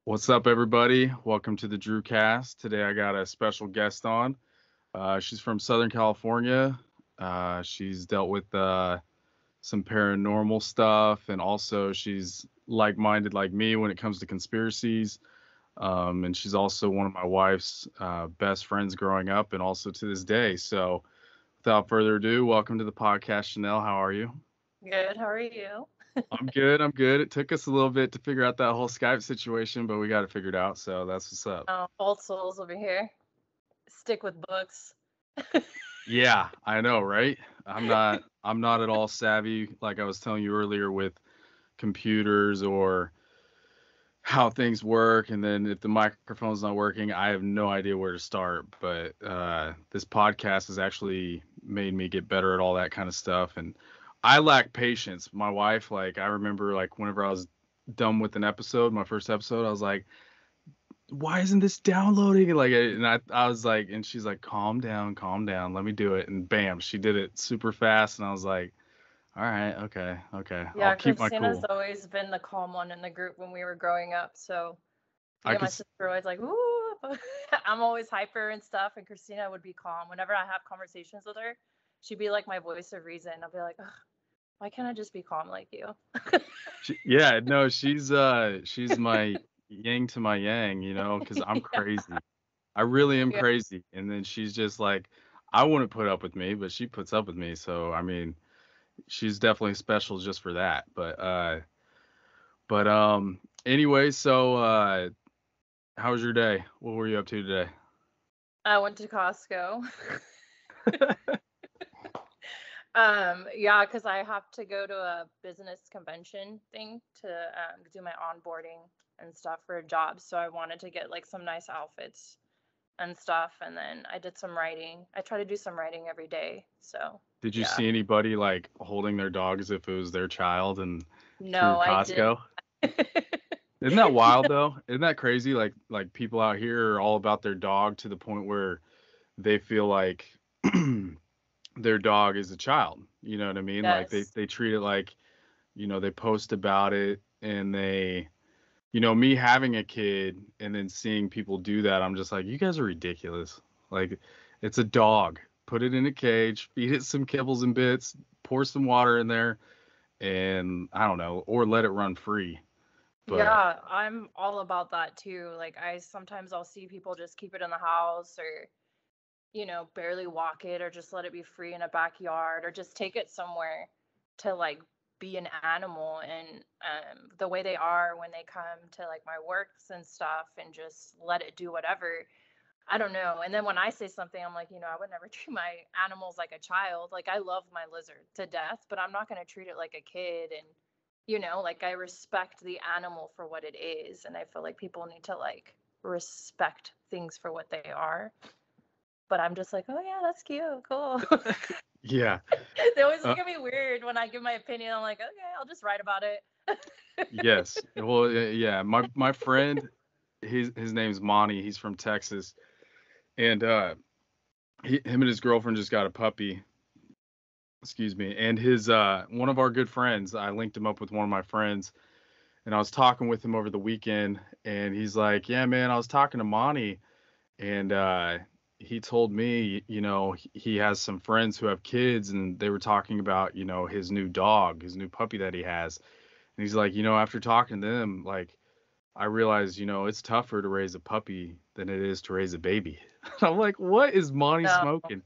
What's up, everybody? Welcome to the Drewcast. Today I got a special guest on. She's from Southern California. She's dealt with some paranormal stuff, and also she's like-minded like me when it comes to conspiracies. And she's also one of my wife's best friends growing up, and also to this day. So, without further ado, welcome to the podcast, Chanel. How are you? Good. How are you? I'm good. I'm good. It took us a little bit to figure out that whole Skype situation, but we got it figured out. So that's what's up. Old souls over here. Stick with books. Yeah, I know, right? I'm not at all savvy like I was telling you earlier with computers or how things work, and then if the microphone's not working, I have no idea where to start. But this podcast has actually made me get better at all that kind of stuff, and I lack patience. My wife, like I remember like whenever I was done with an episode, my first episode, I was like, why isn't this downloading? And I was like, and she's like, calm down, let me do it. And bam, she did it super fast. And I was like, all right, okay, I'll Yeah, keep my Christina's cool. always been the calm one in the group when we were growing up. So me I and my could, sister were always like, "Ooh," I'm always hyper and stuff, and Christina would be calm. Whenever I have conversations with her, she'd be like my voice of reason. I'll be like, "Ugh, why can't I just be calm like you?" yeah, no, she's my yang to my yang, because I'm Yeah, crazy. I really am yeah, crazy. And then she's just like, I wouldn't put up with me, but she puts up with me. So I mean, she's definitely special just for that. But anyway, so how was your day? What were you up to today? I went to Costco. Yeah, because I have to go to a business convention thing to do my onboarding and stuff for a job. So I wanted to get like some nice outfits and stuff. And then I did some writing. I try to do some writing every day. So Did you yeah. see anybody like holding their dog as if it was their child and through No, I didn't. Costco? Isn't that wild though? Isn't that crazy? Like people out here are all about their dog to the point where they feel like their dog is a child. You know what I mean? Like they Yes. they treat it like, they post about it and me having a kid and then seeing people do that, I'm just like, you guys are ridiculous. Like, it's a dog. Put it in a cage, feed it some kibbles and bits, pour some water in there, and I don't know, or let it run free. But Yeah, I'm all about that too. Like I sometimes I'll see people just keep it in the house or barely walk it or just let it be free in a backyard or just take it somewhere to like be an animal and the way they are when they come to like my works and stuff and just let it do whatever. I don't know. And then when I say something, I'm like, I would never treat my animals like a child. Like I love my lizard to death, but I'm not going to treat it like a kid. And, like I respect the animal for what it is. And I feel like people need to like respect things for what they are. But I'm just like, oh yeah, that's cute, cool. yeah, They always uh, look at me weird when I give my opinion. I'm like, okay, I'll just write about it. yes. Well, yeah. My friend, his name's Monty. He's from Texas, and him and his girlfriend just got a puppy. Excuse me. And his one of our good friends, I linked him up with one of my friends, and I was talking with him over the weekend, and he's like, "Yeah, man, I was talking to Monty, and he told me, he has some friends who have kids, and they were talking about, his new dog, his new puppy that he has, and he's like, after talking to them, like, I realized, it's tougher to raise a puppy than it is to raise a baby." I'm like, "What is Monty No, smoking?"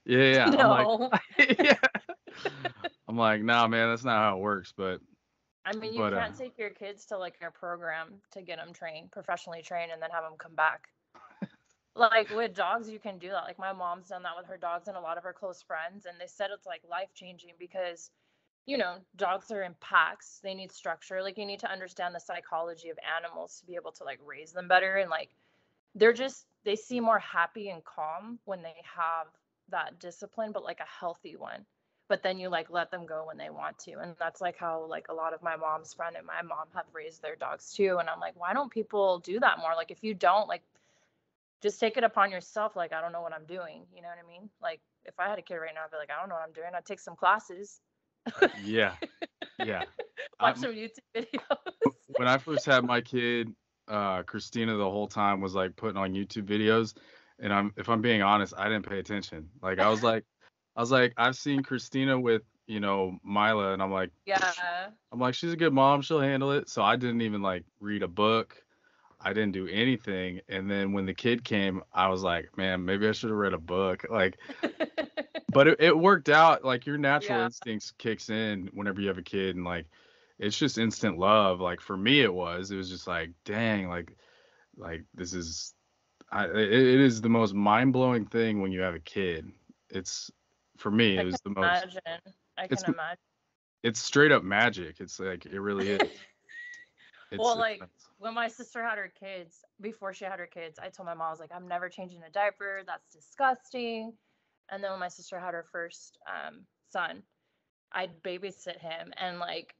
Yeah, yeah. I'm like, no. yeah. I'm like, nah, man, that's not how it works. But, I mean, you but, can't take your kids to like a program to get them trained, professionally trained, and then have them come back. Like with dogs, you can do that. Like my mom's done that with her dogs and a lot of her close friends, and they said it's like life changing because dogs are in packs. They need structure. Like you need to understand the psychology of animals to be able to like raise them better. And like they seem more happy and calm when they have that discipline, but like a healthy one. But then you like let them go when they want to. And that's like how like a lot of my mom's friend and my mom have raised their dogs too. And I'm like, why don't people do that more? Like if you don't, like just take it upon yourself. Like, I don't know what I'm doing. You know what I mean? Like if I had a kid right now, I'd be like, I don't know what I'm doing. I'd take some classes. yeah, yeah. Watch I, some YouTube videos. when I first had my kid, Christina the whole time was like putting on YouTube videos, and if I'm being honest, I didn't pay attention. Like I was like I've seen Christina with Mila, and Yeah. I'm like she's a good mom, she'll handle it. So I didn't even like read a book. I didn't do anything. And then when the kid came, I was like, man, maybe I should have read a book. Like, but it worked out. Like your natural Yeah. instincts kicks in whenever you have a kid, and like it's just instant love. Like for me, it was just like, dang, like this is it is the most mind blowing thing when you have a kid. It's for me, I it can was the most. imagine. I It's can imagine. it's straight up magic. It's like it really is. Well, It's like when my sister had her kids, before she had her kids, I told my mom, I was like, I'm never changing a diaper. That's disgusting. And then when my sister had her first son, I'd babysit him. And like,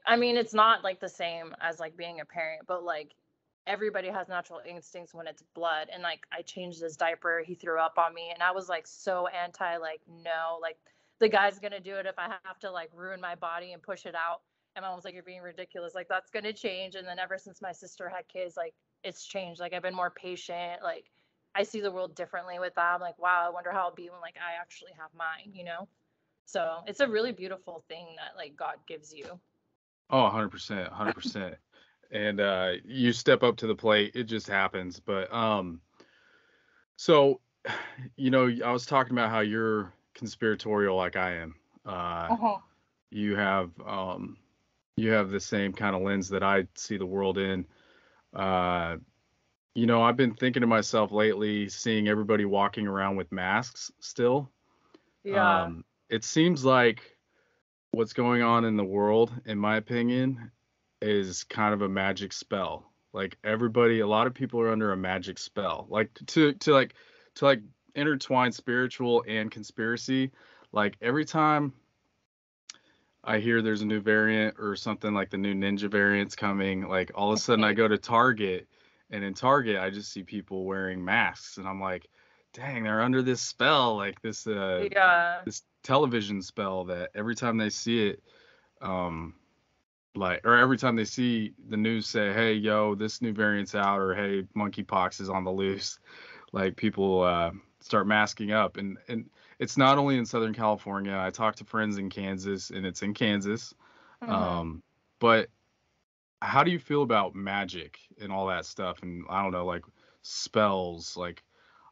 I mean, it's not like the same as like being a parent, but like everybody has natural instincts when it's blood. And like, I changed his diaper. He threw up on me. And I was like, so anti, like, no, like the guy's going to do it if I have to like ruin my body and push it out. And my mom was like, you're being ridiculous. Like, that's going to change. And then ever since my sister had kids, like, it's changed. Like, I've been more patient. Like, I see the world differently with that. I'm like, wow, I wonder how it'll be when like I actually have mine, you know? So it's a really beautiful thing that like God gives you. Oh, 100%, 100%. And you step up to the plate, it just happens. But so I was talking about how you're conspiratorial like I am. Uh, Uh-huh. you have the same kind of lens that I see the world in. Uh, I've been thinking to myself lately, seeing everybody walking around with masks still. Yeah. It seems like what's going on in the world, in my opinion, is kind of a magic spell. Like a lot of people are under a magic spell. Like to intertwine spiritual and conspiracy. Like every time I hear there's a new variant or something like the new ninja variant's coming, like all of a sudden I go to Target, and in Target I just see people wearing masks, and I'm like, dang, they're under this spell, like Yeah. this television spell that every time they see it, um or every time they see the news say, hey, yo, this new variant's out, or hey, monkeypox is on the loose, like people start masking up. And it's not only in Southern California. I talked to friends in Kansas, and it's in Kansas. Mm-hmm. But how do you feel about magic and all that stuff? And I don't know, like spells, like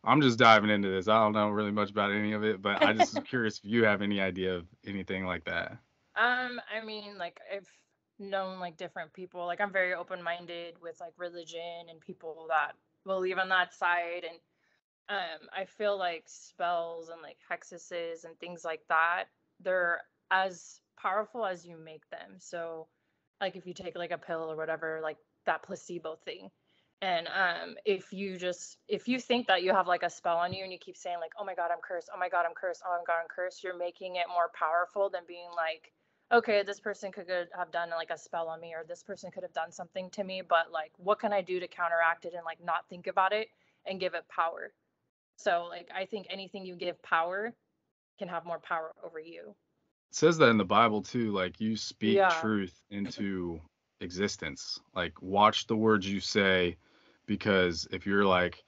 I'm just diving into this. I don't know really much about any of it, but I just was curious if you have any idea of anything like that. I mean, like I've known like different people. Like I'm very open-minded with like religion and people that believe on that side. And I feel like spells and like hexuses and things like that, they're as powerful as you make them. So like if you take like a pill or whatever, like that placebo thing. And if you think that you have like a spell on you and you keep saying like, oh my God, I'm cursed, oh my God, I'm cursed, oh my God, I'm cursed, you're making it more powerful than being like, okay, this person could have done like a spell on me, or this person could have done something to me, but like what can I do to counteract it and like not think about it and give it power? So like I think anything you give power can have more power over you. It says that in the Bible too, like you speak Yeah. truth into existence. Like watch the words you say, because if you're like,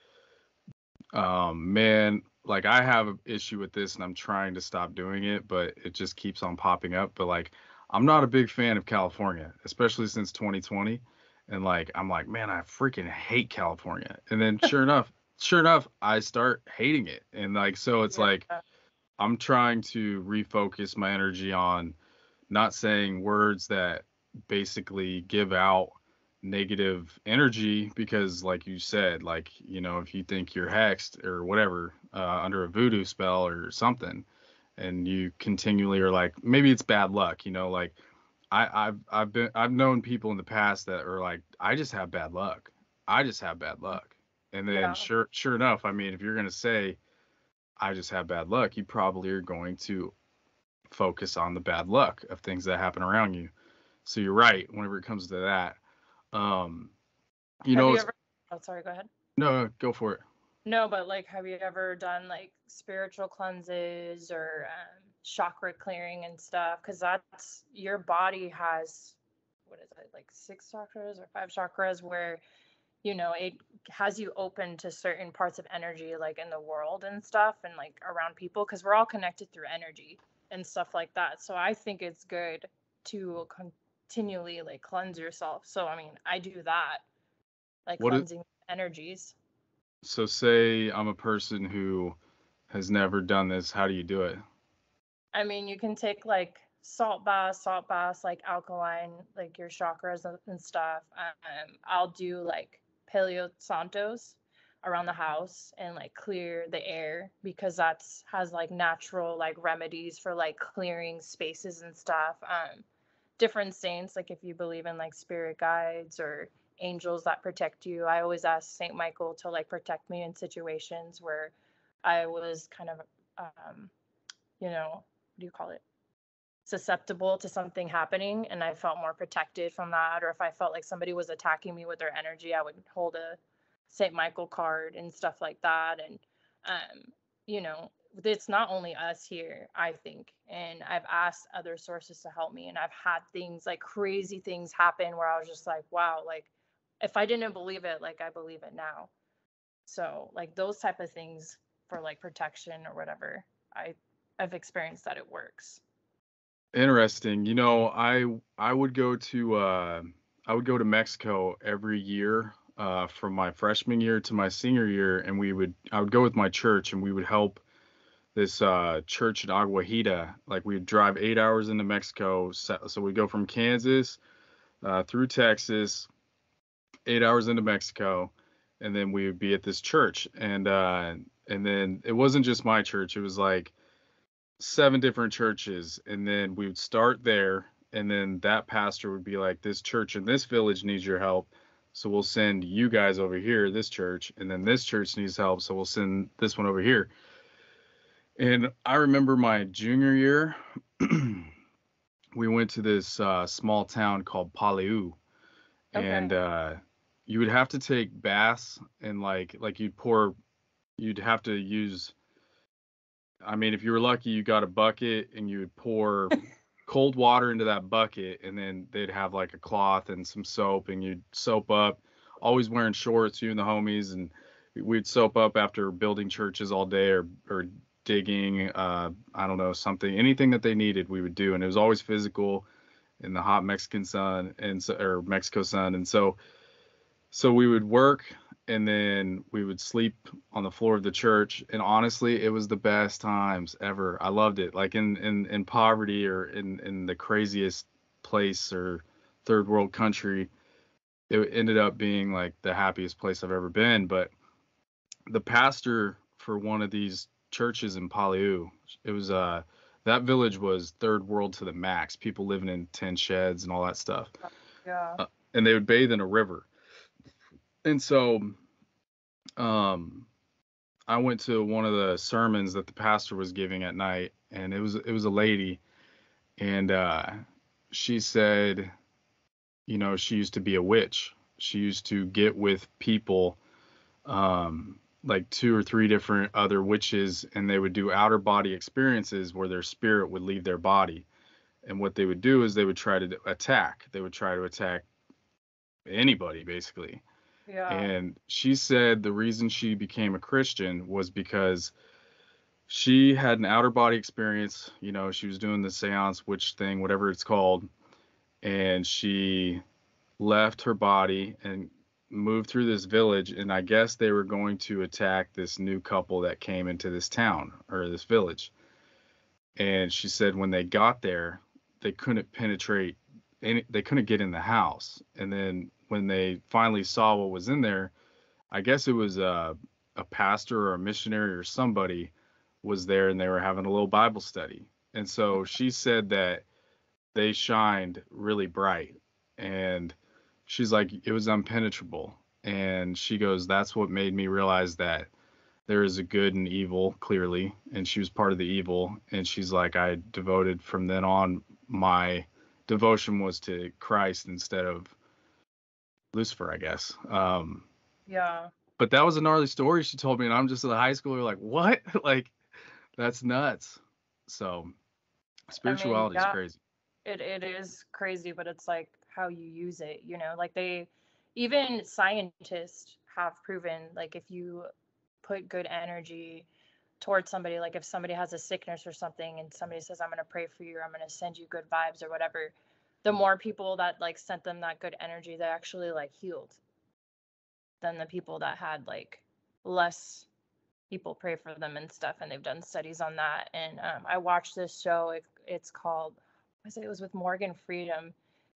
man, like I have an issue with this and I'm trying to stop doing it, but it just keeps on popping up. But like I'm not a big fan of California, especially since 2020. And like I'm like, man, I freaking hate California. And then sure enough, I start hating it. And like so it's like Yeah. I'm trying to refocus my energy on not saying words that basically give out negative energy, because like you said, like if you think you're hexed or whatever, under a voodoo spell or something, and you continually are like, maybe it's bad luck, like I've known people in the past that are like, I just have bad luck, I just have bad luck. And then Yeah. sure enough, I mean, if you're gonna say I just have bad luck, you probably are going to focus on the bad luck of things that happen around you. So you're right whenever it comes to that. Um, Have you it's ever Oh, sorry, go ahead. no, go for it. No, but like have you ever done like spiritual cleanses or chakra clearing and stuff? Because that's your body has, what is it, like six chakras or five chakras, where it has you open to certain parts of energy, like in the world and stuff, and like around people, because we're all connected through energy and stuff like that. So I think it's good to continually like cleanse yourself. So I mean, I do that, like What is, cleansing energies. so say I'm a person who has never done this. How do you do it? I mean, you can take like salt baths, like alkaline, like your chakras and stuff. I'll do like Paleo Santos around the house and like clear the air, because that's has like natural like remedies for like clearing spaces and stuff. Different saints, like if you believe in like spirit guides or angels that protect you, I always ask Saint Michael to like protect me in situations where I was kind of um, what do you call it? Susceptible to something happening, and I felt more protected from that. Or if I felt like somebody was attacking me with their energy, I would hold a St. Michael card and stuff like that. And um, you know, it's not only us here, I think. And I've asked other sources to help me, and I've had things like crazy things happen where I was just like, wow, like if I didn't believe it, like I believe it now. So like those type of things for like protection or whatever, I I've experienced that it works. Interesting. I would go to Mexico every year from my freshman year to my senior year, and I would go with my church, and we would help this church in Aguajita. Like we'd drive 8 hours into Mexico, so we'd go from Kansas through Texas, 8 hours into Mexico, and then we would be at this church, and then it wasn't just my church; it was like seven different churches, and then we would start there, and then that pastor would be like, this church in this village needs your help, so we'll send you guys over here, this church, and then this church needs help, so we'll send this one over here. And I remember my junior year, we went to this small town called Paliu, and Okay. you would have to take baths, and like you'd have to use, I mean, if you were lucky, you got a bucket and you would pour cold water into that bucket, and then they'd have like a cloth and some soap, and you'd soap up, always wearing shorts, you and the homies, and we'd soap up after building churches all day, or digging, I don't know, something, anything that they needed, we would do. And it was always physical in the hot Mexican sun, or Mexico sun. And so we would work, and then we would sleep on the floor of the church. And honestly, it was the best times ever. I loved it. Like in poverty, or in the craziest place or third world country, it ended up being like the happiest place I've ever been. But the pastor for one of these churches in Paliu, it was that village was third world to the max. People living in tin sheds and all that stuff. Yeah. And they would bathe in a river. And so um I went to one of the sermons that the pastor was giving at night, and it was a lady, and she said, she used to be a witch. She used to get with people, like two or three different other witches, and they would do outer body experiences where their spirit would leave their body. And what they would do is they would try to attack. They would try to attack anybody, basically. Yeah. And she said the reason she became a Christian was because she had an outer body experience. She was doing the seance witch thing, whatever it's called, and she left her body and moved through this village. And I guess they were going to attack this new couple that came into this town or this village. And she said when they got there, they couldn't penetrate they couldn't get in the house. And then when they finally saw what was in there, I guess it was a pastor or a missionary or somebody was there, and they were having a little Bible study. And so she said that they shined really bright, and she's like, it was impenetrable. And she goes, that's what made me realize that there is a good and evil, clearly. And she was part of the evil. And she's like, I devoted from then on, my devotion was to Christ instead of Lucifer, I guess. Yeah. But that was a gnarly story she told me, and I'm just in high school. You're like, what? Like, that's nuts. So I mean, spirituality is yeah, crazy. it is crazy, but it's like how you use it, like even scientists have proven, like, if you put good energy towards somebody, like if somebody has a sickness or something and somebody says, I'm going to pray for you, or I'm going to send you good vibes or whatever, the more people that like sent them that good energy, they actually like healed than the people that had like less people pray for them and stuff. And they've done studies on that. And I watched this show. It's called, it was with Morgan Freedom.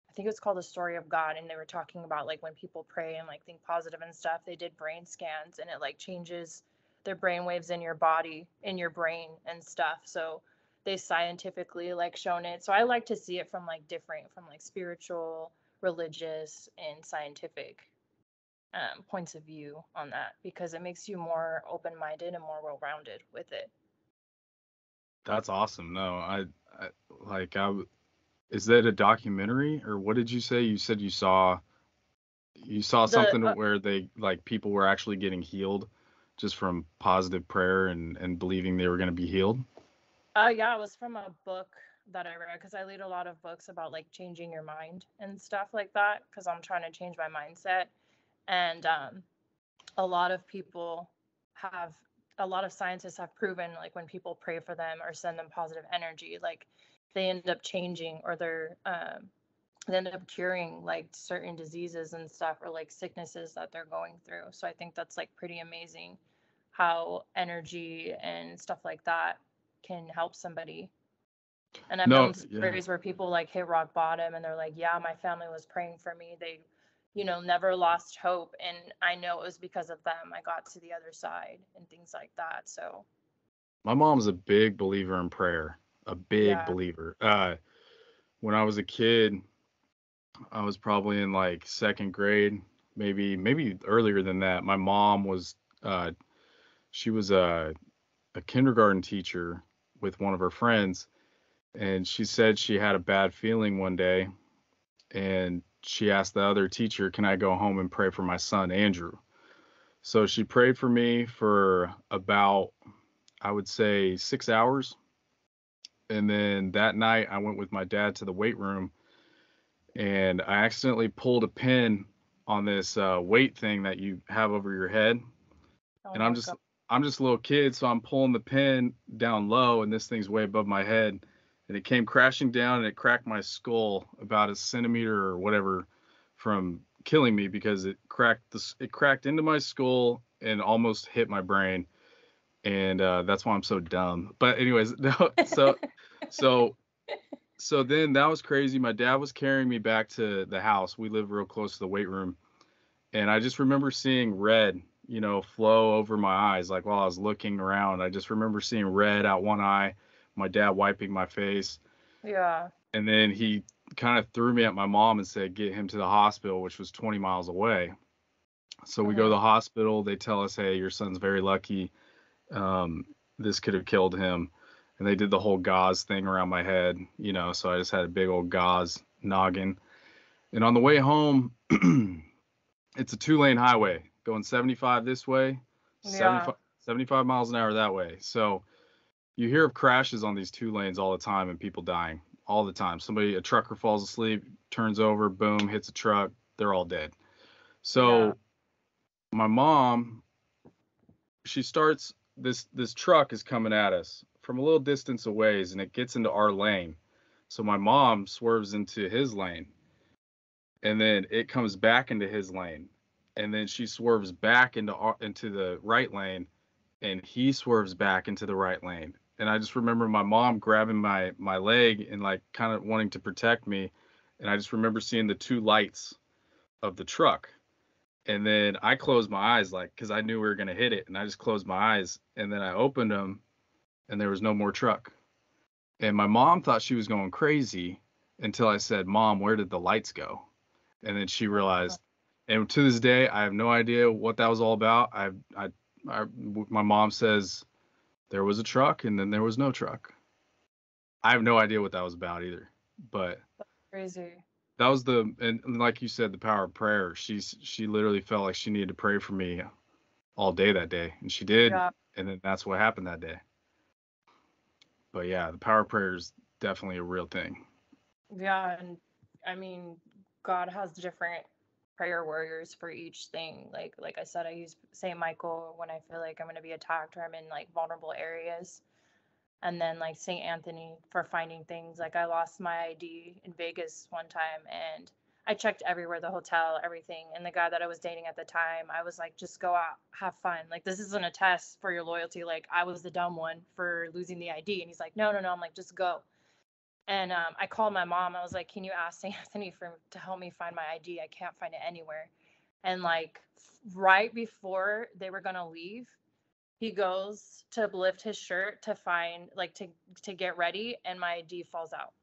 I think it was called The Story of God. And they were talking about like when people pray and like think positive and stuff, they did brain scans and it like changes their brain waves in your body, in your brain and stuff. So they scientifically like shown it. So I like to see it from like different, from like spiritual, religious, and scientific points of view on that, because it makes you more open-minded and more well-rounded with it. That's awesome. No, I like is that a documentary or what did you say? You said you saw The something where they like people were actually getting healed just from positive prayer and believing they were going to be healed. Yeah, it was from a book that I read, because I read a lot of books about like changing your mind and stuff like that, because I'm trying to change my mindset. And a lot of people have, a lot of scientists have proven like when people pray for them or send them positive energy, like they end up changing, or they end up curing like certain diseases and stuff, or like sicknesses that they're going through. So I think that's like pretty amazing how energy and stuff like that can help somebody. And I've No, known yeah. stories where people like hit rock bottom and they're like, yeah, my family was praying for me. They, never lost hope. And I know it was because of them I got to the other side and things like that. So, My mom's a big believer in prayer, a big yeah. believer. When I was a kid, I was probably in like second grade, maybe earlier than that. My mom was uh she was a kindergarten teacher with one of her friends, and she said she had a bad feeling one day, and she asked the other teacher, "Can I go home and pray for my son Andrew?" So she prayed for me for about, I would say, 6 hours. And then that night, I went with my dad to the weight room, and I accidentally pulled a pin on this weight thing that you have over your head. Oh And my God. I'm just a little kid, so I'm pulling the pin down low, and this thing's way above my head, and it came crashing down, and it cracked my skull about a centimeter or whatever from killing me, because it cracked into my skull and almost hit my brain, and that's why I'm so dumb. But anyways, no, so so then that was crazy. My dad was carrying me back to the house. We live real close to the weight room, and I just remember seeing red, flow over my eyes. Like while I was looking around, I just remember seeing red out one eye, my dad wiping my face. Yeah. And then he kind of threw me at my mom and said, get him to the hospital, which was 20 miles away. So we go to Hmm. the hospital. They tell us, hey, your son's very lucky. This could have killed him. And they did the whole gauze thing around my head, so I just had a big old gauze noggin. And on the way home, it's a 2-lane highway going 75 this way, Yeah. 75 miles an hour that way. So you hear of crashes on these 2 lanes all the time and people dying all the time. A trucker falls asleep, turns over, boom, hits a truck, they're all dead. Yeah. So my mom, she starts this truck is coming at us from a little distance away, and it gets into our lane. So my mom swerves into his lane, and then it comes back into his lane, and then she swerves back into the right lane, and he swerves back into the right lane. And I just remember my mom grabbing my leg and like kind of wanting to protect me, and I just remember seeing the two lights of the truck. And then I closed my eyes, like, because I knew we were gonna hit it, and I just closed my eyes, and then I opened them, and there was no more truck. And my mom thought she was going crazy until I said, "Mom, where did the lights go?" And then she realized. And to this day, I have no idea what that was all about. My mom says there was a truck and then there was no truck. I have no idea what that was about either. But Crazy. that was and like you said, the power of prayer. She literally felt like she needed to pray for me all day that day, and she did. Yeah. And then that's what happened that day. But yeah, the power of prayer is definitely a real thing. Yeah. And I mean, God has different prayer warriors for each thing. Like I said, I use Saint Michael when I feel like I'm going to be attacked or I'm in like vulnerable areas. And then like Saint Anthony for finding things. Like I lost my ID in Vegas one time and I checked everywhere, the hotel, everything. And the guy that I was dating at the time, I was like, just go out, have fun. Like, this isn't a test for your loyalty. Like, I was the dumb one for losing the ID. And he's like, no, no, no. I'm like, just go. And I called my mom. I was like, can you ask St. Anthony to help me find my ID? I can't find it anywhere. And like right before they were going to leave, he goes to lift his shirt to find, like, to get ready, and my ID falls out.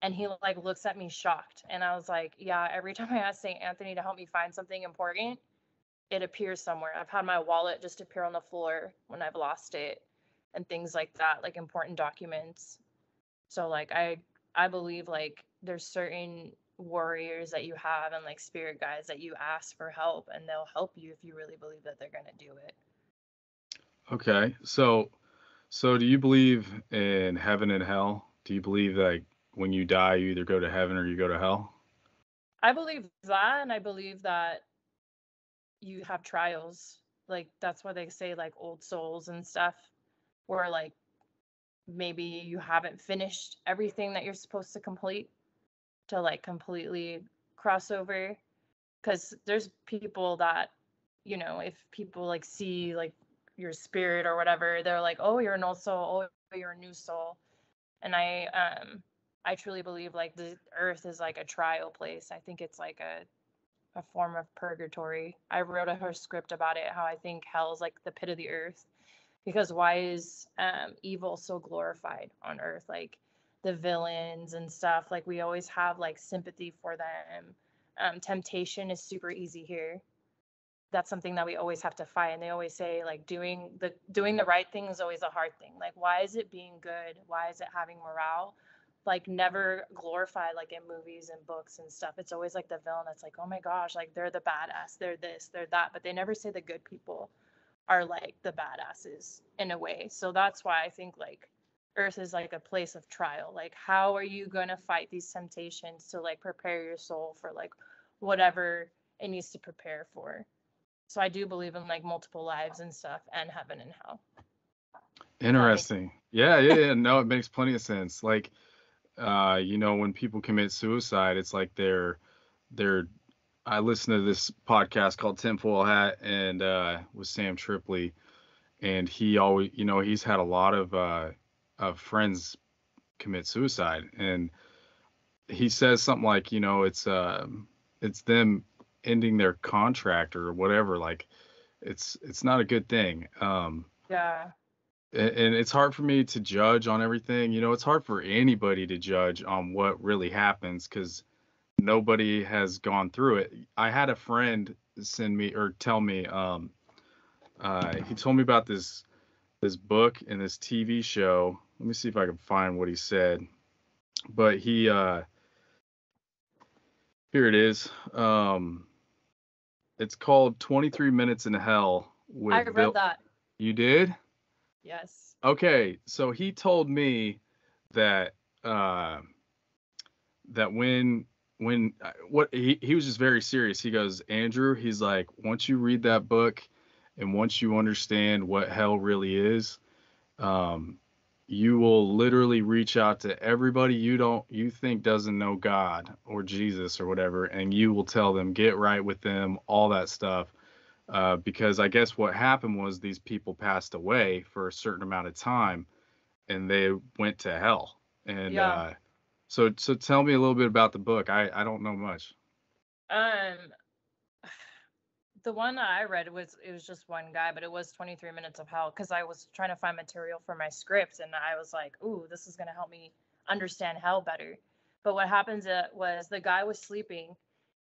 And he like looks at me shocked. And I was like, yeah, every time I ask St. Anthony to help me find something important, it appears somewhere. I've had my wallet just appear on the floor when I've lost it and things like that, like important documents. So like I believe like there's certain warriors that you have and like spirit guides that you ask for help and they'll help you if you really believe that they're gonna do it. Okay. So do you believe in heaven and hell? Do you believe like when you die you either go to heaven or you go to hell? I believe that, and I believe that you have trials. Like that's why they say like old souls and stuff, where like maybe you haven't finished everything that you're supposed to complete to like completely cross over. Because there's people that, you know, if people like see like your spirit or whatever, they're like, oh, you're an old soul, oh, you're a new soul. And I truly believe like the earth is like a trial place. I think it's like a form of purgatory. I wrote a script about it, how I think hell is like the pit of the earth. Because why is evil so glorified on earth? Like the villains and stuff, like we always have like sympathy for them. Temptation is super easy here. That's something that we always have to fight. And they always say like doing the right thing is always a hard thing. Like why is it being good? Why is it having morale? Like never glorified like in movies and books and stuff. It's always like the villain that's like, oh my gosh, like they're the badass, they're this, they're that, but they never say the good people are like the badasses in a way. So that's why I think like earth is like a place of trial. Like how are you going to fight these temptations to like prepare your soul for like whatever it needs to prepare for. So I do believe in like multiple lives and stuff and heaven and hell. If that makes Interesting. Yeah. No, it makes plenty of sense. Like, when people commit suicide, it's like they're. I listened to this podcast called Tinfoil Hat and with Sam Tripoli, and he always, he's had a lot of friends commit suicide, and he says something like, it's them ending their contract or whatever. Like, it's not a good thing. yeah. And it's hard for me to judge on everything. It's hard for anybody to judge on what really happens because nobody has gone through it. I had a friend send me or tell me, he told me about this book and this TV show. Let me see if I can find what he said. But here it is. It's called 23 Minutes in Hell I with read Bill. that. You did? Yes. Okay, so he told me that uh, that when what he was just very serious. He goes, Andrew, he's like, once you read that book and once you understand what hell really is, um, you will literally reach out to everybody you think doesn't know God or Jesus or whatever, and you will tell them get right with them, all that stuff. Because I guess what happened was these people passed away for a certain amount of time and they went to hell. And Yeah. so tell me a little bit about the book. I don't know much. Um the one that I read it was just one guy, but it was 23 minutes of hell because I was trying to find material for my script and I was like, ooh, this is gonna help me understand hell better. But what happens was the guy was sleeping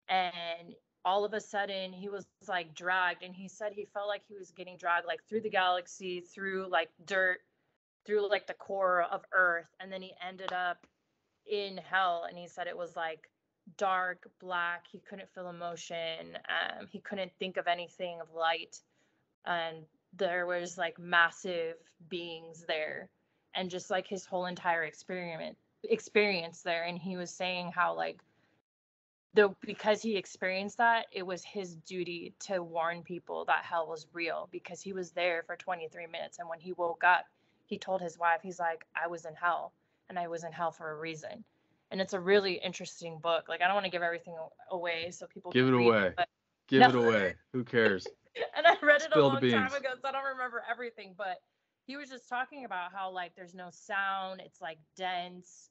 and all of a sudden he was like dragged and he said he felt like he was getting dragged like through the galaxy, through like dirt, through like the core of Earth, and then he ended up in hell and he said it was like dark black, he couldn't feel emotion, he couldn't think of anything of light, and there was like massive beings there and just like his whole entire experience there. And he was saying how like though, because he experienced that, it was his duty to warn people that hell was real, because he was there for 23 minutes. And when he woke up, he told his wife, he's like, I was in hell, and I was in hell for a reason. And it's a really interesting book. Like, I don't want to give everything away so people Give can it read away. it, but Give no. it away. Who cares? And I read it a Spill the long time beans. ago, so I don't remember everything. But he was just talking about how, like, there's no sound. It's like dense.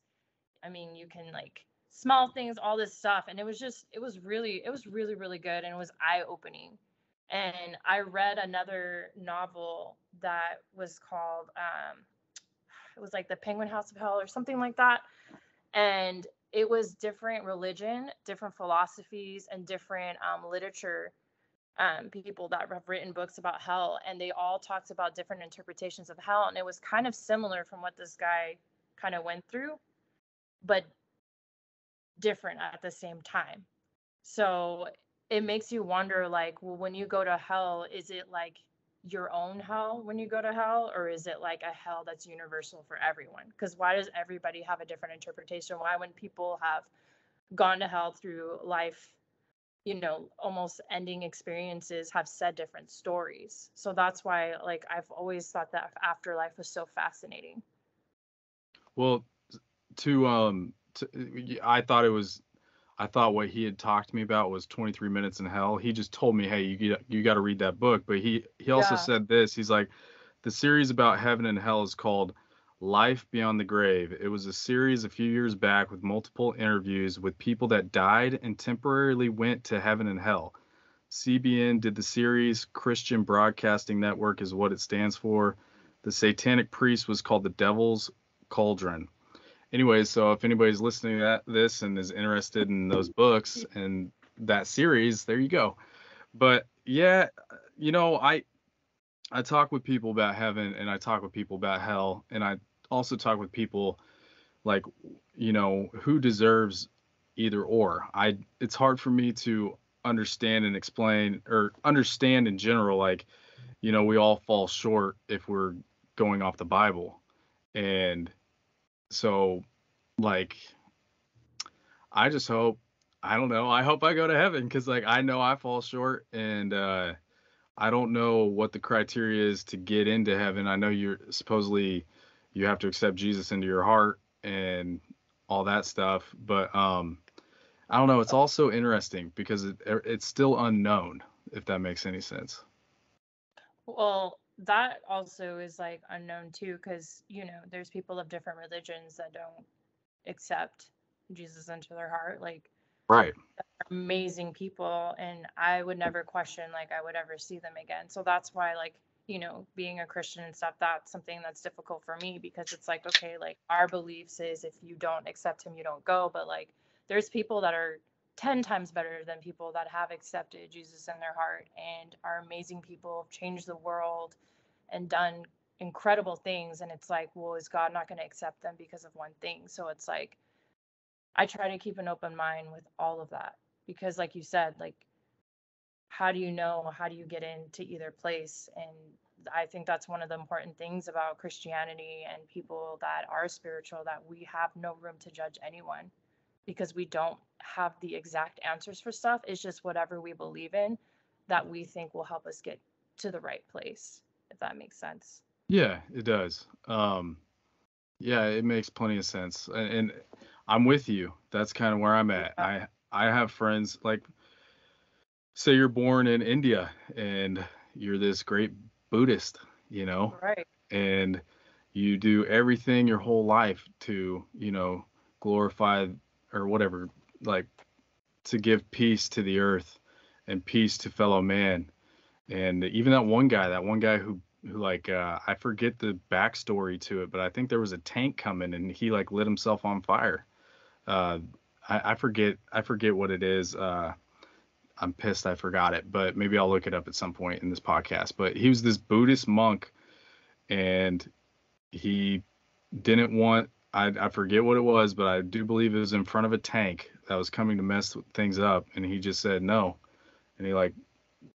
I mean, you can like small things, all this stuff. And it was just, it was really, really good. And it was eye opening. And I read another novel that was called, it was like The Penguin House of Hell or something like that. And it was different religion, different philosophies, and different literature, people that have written books about hell. And they all talked about different interpretations of hell. And it was kind of similar from what this guy kind of went through, but different at the same time. So it makes you wonder, like, well, when you go to hell, is it like your own hell when you go to hell, or is it like a hell that's universal for everyone? Because why does everybody have a different interpretation? Why, when people have gone to hell through life, almost ending experiences, have said different stories? So that's why, like, I've always thought that afterlife was so fascinating. Well, I thought what he had talked to me about was 23 minutes in hell. He just told me, hey, you got to read that book. But he also Yeah. said this. He's like, the series about heaven and hell is called Life Beyond the Grave. It was a series a few years back with multiple interviews with people that died and temporarily went to heaven and hell. CBN did the series. Christian Broadcasting Network is what it stands for. The satanic priest was called the Devil's Cauldron. Anyways, so if anybody's listening to this and is interested in those books and that series, there you go. But yeah, I talk with people about heaven, and I talk with people about hell, and I also talk with people like, who deserves either or. It's hard for me to understand and explain, or understand in general, like, we all fall short if we're going off the Bible. And so, like, I just hope, I don't know, I hope I go to heaven, because like I know I fall short, and I don't know what the criteria is to get into heaven. I know you're supposedly, you have to accept Jesus into your heart and all that stuff, but I don't know. It's also interesting because it's still unknown, if that makes any sense. Well, that also is like unknown too, because, there's people of different religions that don't accept Jesus into their heart. Like, Right. amazing people, and I would never question, like, I would ever see them again. So that's why, like, being a Christian and stuff, that's something that's difficult for me, because it's like, okay, like, our beliefs is if you don't accept him, you don't go. But like, there's people that are 10 times better than people that have accepted Jesus in their heart and are amazing people, have changed the world and done incredible things. And it's like, well, is God not going to accept them because of one thing? So it's like, I try to keep an open mind with all of that, because like you said, like, how do you know, how do you get into either place? And I think that's one of the important things about Christianity and people that are spiritual, that we have no room to judge anyone, because we don't have the exact answers for stuff. It's just whatever we believe in that we think will help us get to the right place, if that makes sense. Yeah, it does. Yeah, it makes plenty of sense. And I'm with you. That's kind of where I'm at. Yeah, I have friends, like, say you're born in India and you're this great Buddhist, right. and you do everything your whole life to, glorify or whatever, like, to give peace to the earth and peace to fellow man. And even that one guy who like, I forget the backstory to it, but I think there was a tank coming and he like lit himself on fire. Uh, I forget what it is. I'm pissed I forgot it, but maybe I'll look it up at some point in this podcast. But he was this Buddhist monk, and he didn't want, I forget what it was, but I do believe it was in front of a tank that was coming to mess things up, and he just said no, and he like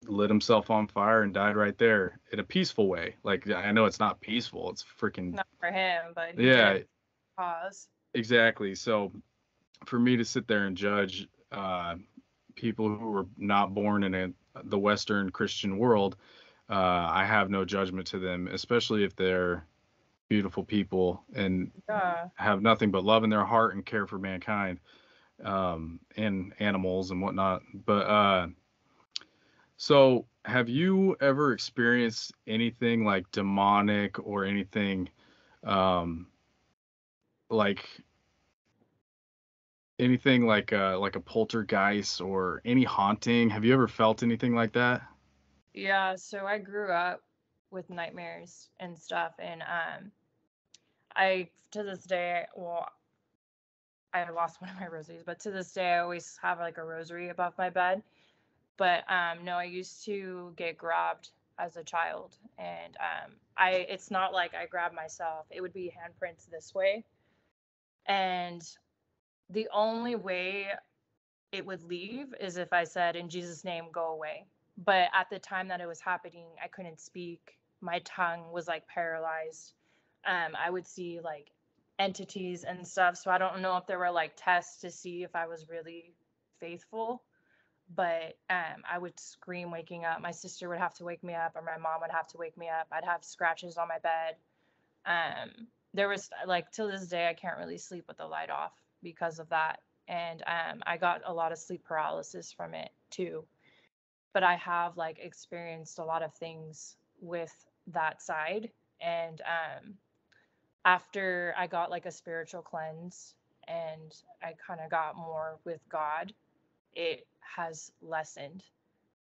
lit himself on fire and died right there in a peaceful way. Like, I know it's not peaceful, it's freaking, Not for him, but he did yeah, it. Pause. exactly. So for me to sit there and judge uh, people who were not born in the Western Christian world, I have no judgment to them, especially if they're beautiful people and Yeah. have nothing but love in their heart and care for mankind, and animals and whatnot. But so have you ever experienced anything like demonic or anything, um, like like a poltergeist or any haunting? Have you ever felt anything like that? Yeah, so I grew up with nightmares and stuff, and I to this day, well, I lost one of my rosaries, but to this day I always have like a rosary above my bed. But no, I used to get grabbed as a child, and I it's not like I grabbed myself. It would be handprints this way, and the only way it would leave is if I said, "In Jesus' name, go away." But at the time that it was happening, I couldn't speak. My tongue was like paralyzed. I would see like entities and stuff. So I don't know if there were like tests to see if I was really faithful. But I would scream waking up. My sister would have to wake me up, or my mom would have to wake me up. I'd have scratches on my bed. There was like till this day I can't really sleep with the light off because of that, and I got a lot of sleep paralysis from it too. But I have like experienced a lot of things with that side, and after I got like a spiritual cleanse and I kind of got more with God, it has lessened.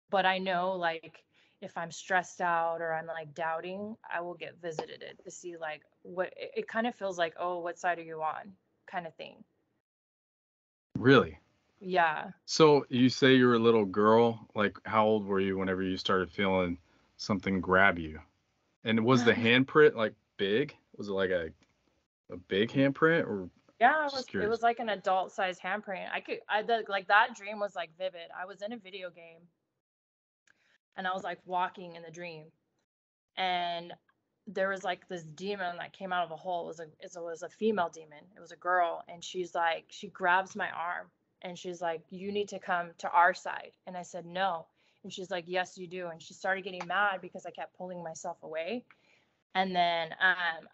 But I know like if I'm stressed out or I'm like doubting, I will get visited to see like what it kind of feels like, oh, what side are you on? Kind of thing. Really? Yeah. So you say you were a little girl. Like, how old were you whenever you started feeling something grab you? And was the handprint like big? Was it like a big handprint, or Yeah, just it curious? was like an adult size handprint. Like that dream was like vivid. I was in a video game and I was like walking in the dream, and there was like this demon that came out of a hole. It was a female demon. It was a girl, and she grabs my arm and she's like, "You need to come to our side." And I said, "No." And she's like, "Yes, you do." And she started getting mad because I kept pulling myself away. And then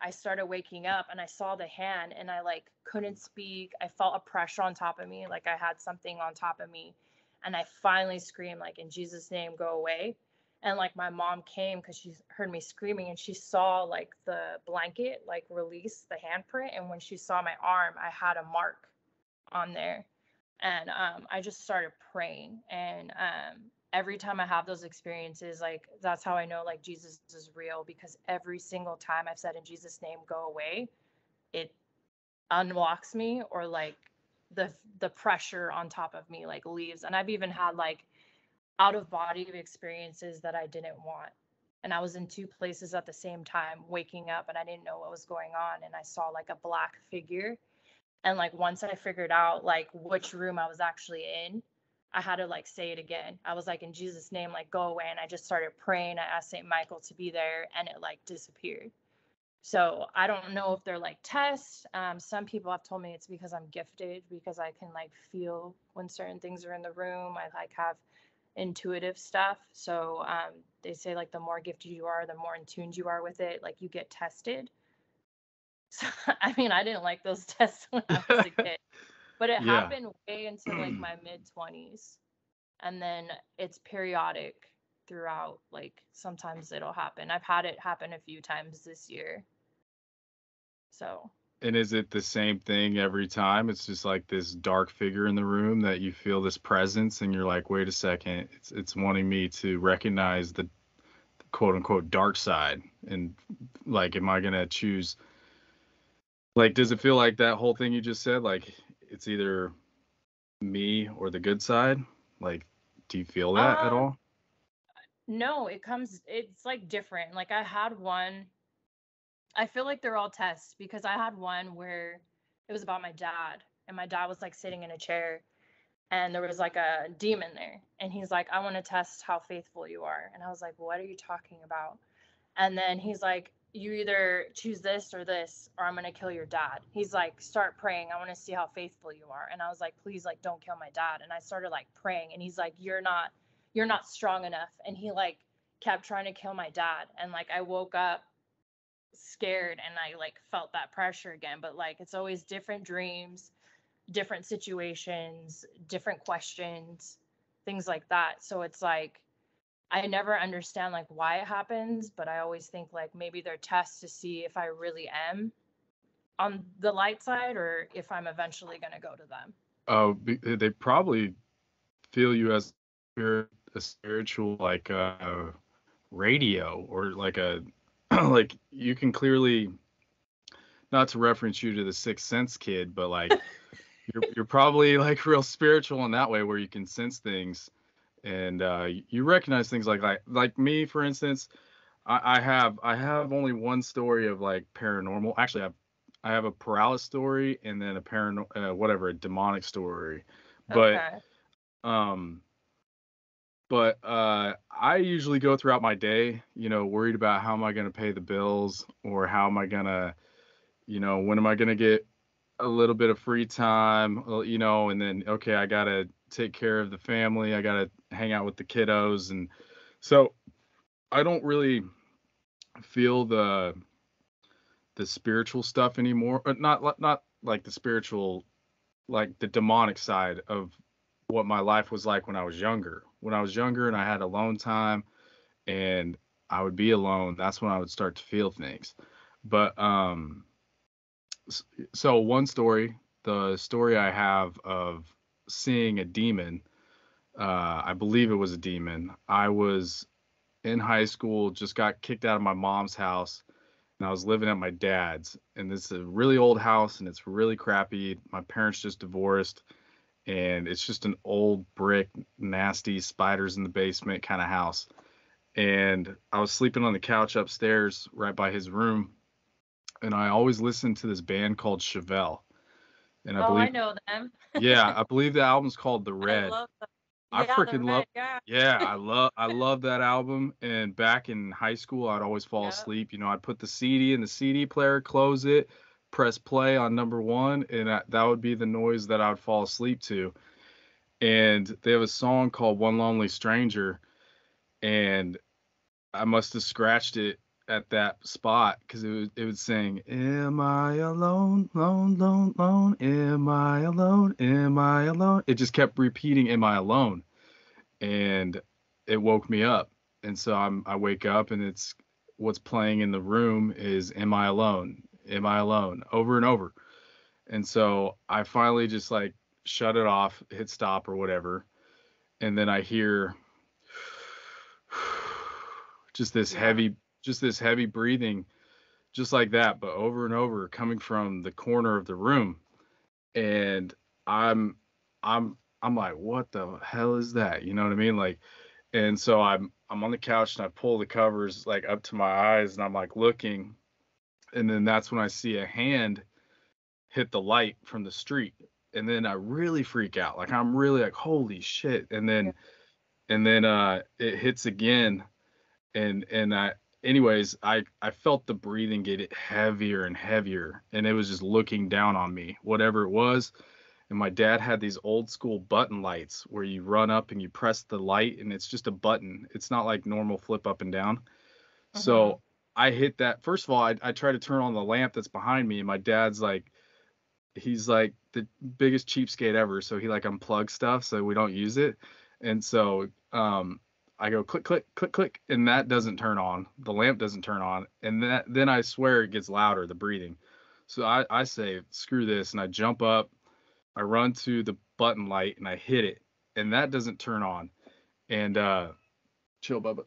I started waking up and I saw the hand and I like couldn't speak. I felt a pressure on top of me, like I had something on top of me. And I finally screamed like, "In Jesus' name, go away." And like my mom came because she heard me screaming and she saw like the blanket like release the handprint. And when she saw my arm, I had a mark on there. And I just started praying. And every time I have those experiences, like that's how I know like Jesus is real, because every single time I've said, "In Jesus' name, go away," it unlocks me, or like the pressure on top of me like leaves. And I've even had like out of body experiences that I didn't want. And I was in two places at the same time, waking up, and I didn't know what was going on. And I saw like a black figure. And like once I figured out like which room I was actually in, I had to like say it again. I was like, "In Jesus' name, like go away." And I just started praying. I asked St. Michael to be there, and it like disappeared. So I don't know if they're like tests. Some people have told me it's because I'm gifted, because I can like feel when certain things are in the room. I like have intuitive stuff. So they say like the more gifted you are, the more in tune you are with it. Like you get tested. So I mean, I didn't like those tests when I was a kid, but it Yeah. happened way into like my mid 20s, and then it's periodic throughout. Like sometimes it'll happen. I've had it happen a few times this year. So And is it the same thing every time? It's just like this dark figure in the room that you feel this presence, and you're like, wait a second, it's wanting me to recognize the quote unquote dark side, and like, am I gonna choose? Like, does it feel like that whole thing you just said? Like, it's either me or the good side? Like, do you feel that at um all? no, it's like different. Like I had one, I feel like they're all tests, because I had one where it was about my dad, and my dad was like sitting in a chair, and there was like a demon there, and he's like, "I want to test how faithful you are." And I was like, "What are you talking about?" And then he's like, you either choose this, or I'm gonna kill your dad. He's like, start praying. I want to see how faithful you are. And I was like, please, like, don't kill my dad. And I started like praying, and he's like, you're not strong enough. And he like kept trying to kill my dad. And like I woke up scared, and I like felt that pressure again. But like it's always different dreams, different situations, different questions, things like that. So it's like I never understand like why it happens, but I always think like maybe they're tests to see if I really am on the light side or if I'm eventually going to go to them. Oh, they probably feel you as a spiritual like radio, or like a like you can clearly, not to reference you to the Sixth Sense kid, but like you're probably like real spiritual in that way, where you can sense things, and you recognize things like me, for instance. I have only one story of like paranormal. Actually, I have a paralysis story, and then a whatever, a demonic story. But Okay. um I usually go throughout my day, worried about how am I going to pay the bills, or how am I going to, when am I going to get a little bit of free time, and then, okay, I got to take care of the family. I got to hang out with the kiddos. And so I don't really feel the spiritual stuff anymore, but not like the spiritual, like the demonic side of what my life was like when I was younger. When I was younger and I had alone time, and I would be alone, that's when I would start to feel things. But so one story, the story I have of seeing a demon, I believe it was a demon. I was in high school, just got kicked out of my mom's house, and I was living at my dad's. And this is a really old house, and it's really crappy. My parents just divorced, and it's just an old brick, nasty, spiders in the basement kind of house. And I was sleeping on the couch upstairs right by his room, and I always listened to this band called Chevelle. And I Oh, I believe, know them. yeah, I believe the album's called The I Red. love them. I Yeah, the freaking love, red. Yeah. yeah, I love that album. And back in high school, I'd always fall Yep. asleep. I'd put the CD in the CD player, close it, press play on number one, and that would be the noise that I would fall asleep to. And they have a song called One Lonely Stranger, and I must have scratched it at that spot, because it would sing, "Am I alone, lone, lone, lone? Am I alone? Am I alone?" It just kept repeating, "Am I alone?" And it woke me up. And so I wake up, and it's what's playing in the room is "Am I alone? Am I alone?" over and over. And so I finally just like shut it off, hit stop or whatever, and then I hear just this Yeah. heavy just this heavy breathing, just like that, but over and over, coming from the corner of the room. And I'm I'm like, what the hell is that? You know what I mean? Like, and so I'm on the couch, and I pull the covers like up to my eyes, and I'm like looking, and then that's when I see a hand hit the light from the street. And then I really freak out. Like, I'm really like, holy shit. And Yeah. then it hits again, and I felt the breathing get heavier and heavier, and it was just looking down on me, whatever it was. And my dad had these old school button lights where you run up and you press the light, and it's just a button. It's not like normal flip up and down. Mhm. So I hit that. First of all, I try to turn on the lamp that's behind me, and my dad's like, he's like the biggest cheapskate ever, so he like unplugs stuff so we don't use it. And so I go click click click click, and that doesn't turn on. The lamp doesn't turn on, and then I swear it gets louder, the breathing. So I say screw this, and I jump up, I run to the button light, and I hit it, and that doesn't turn on. And chill, Bubba.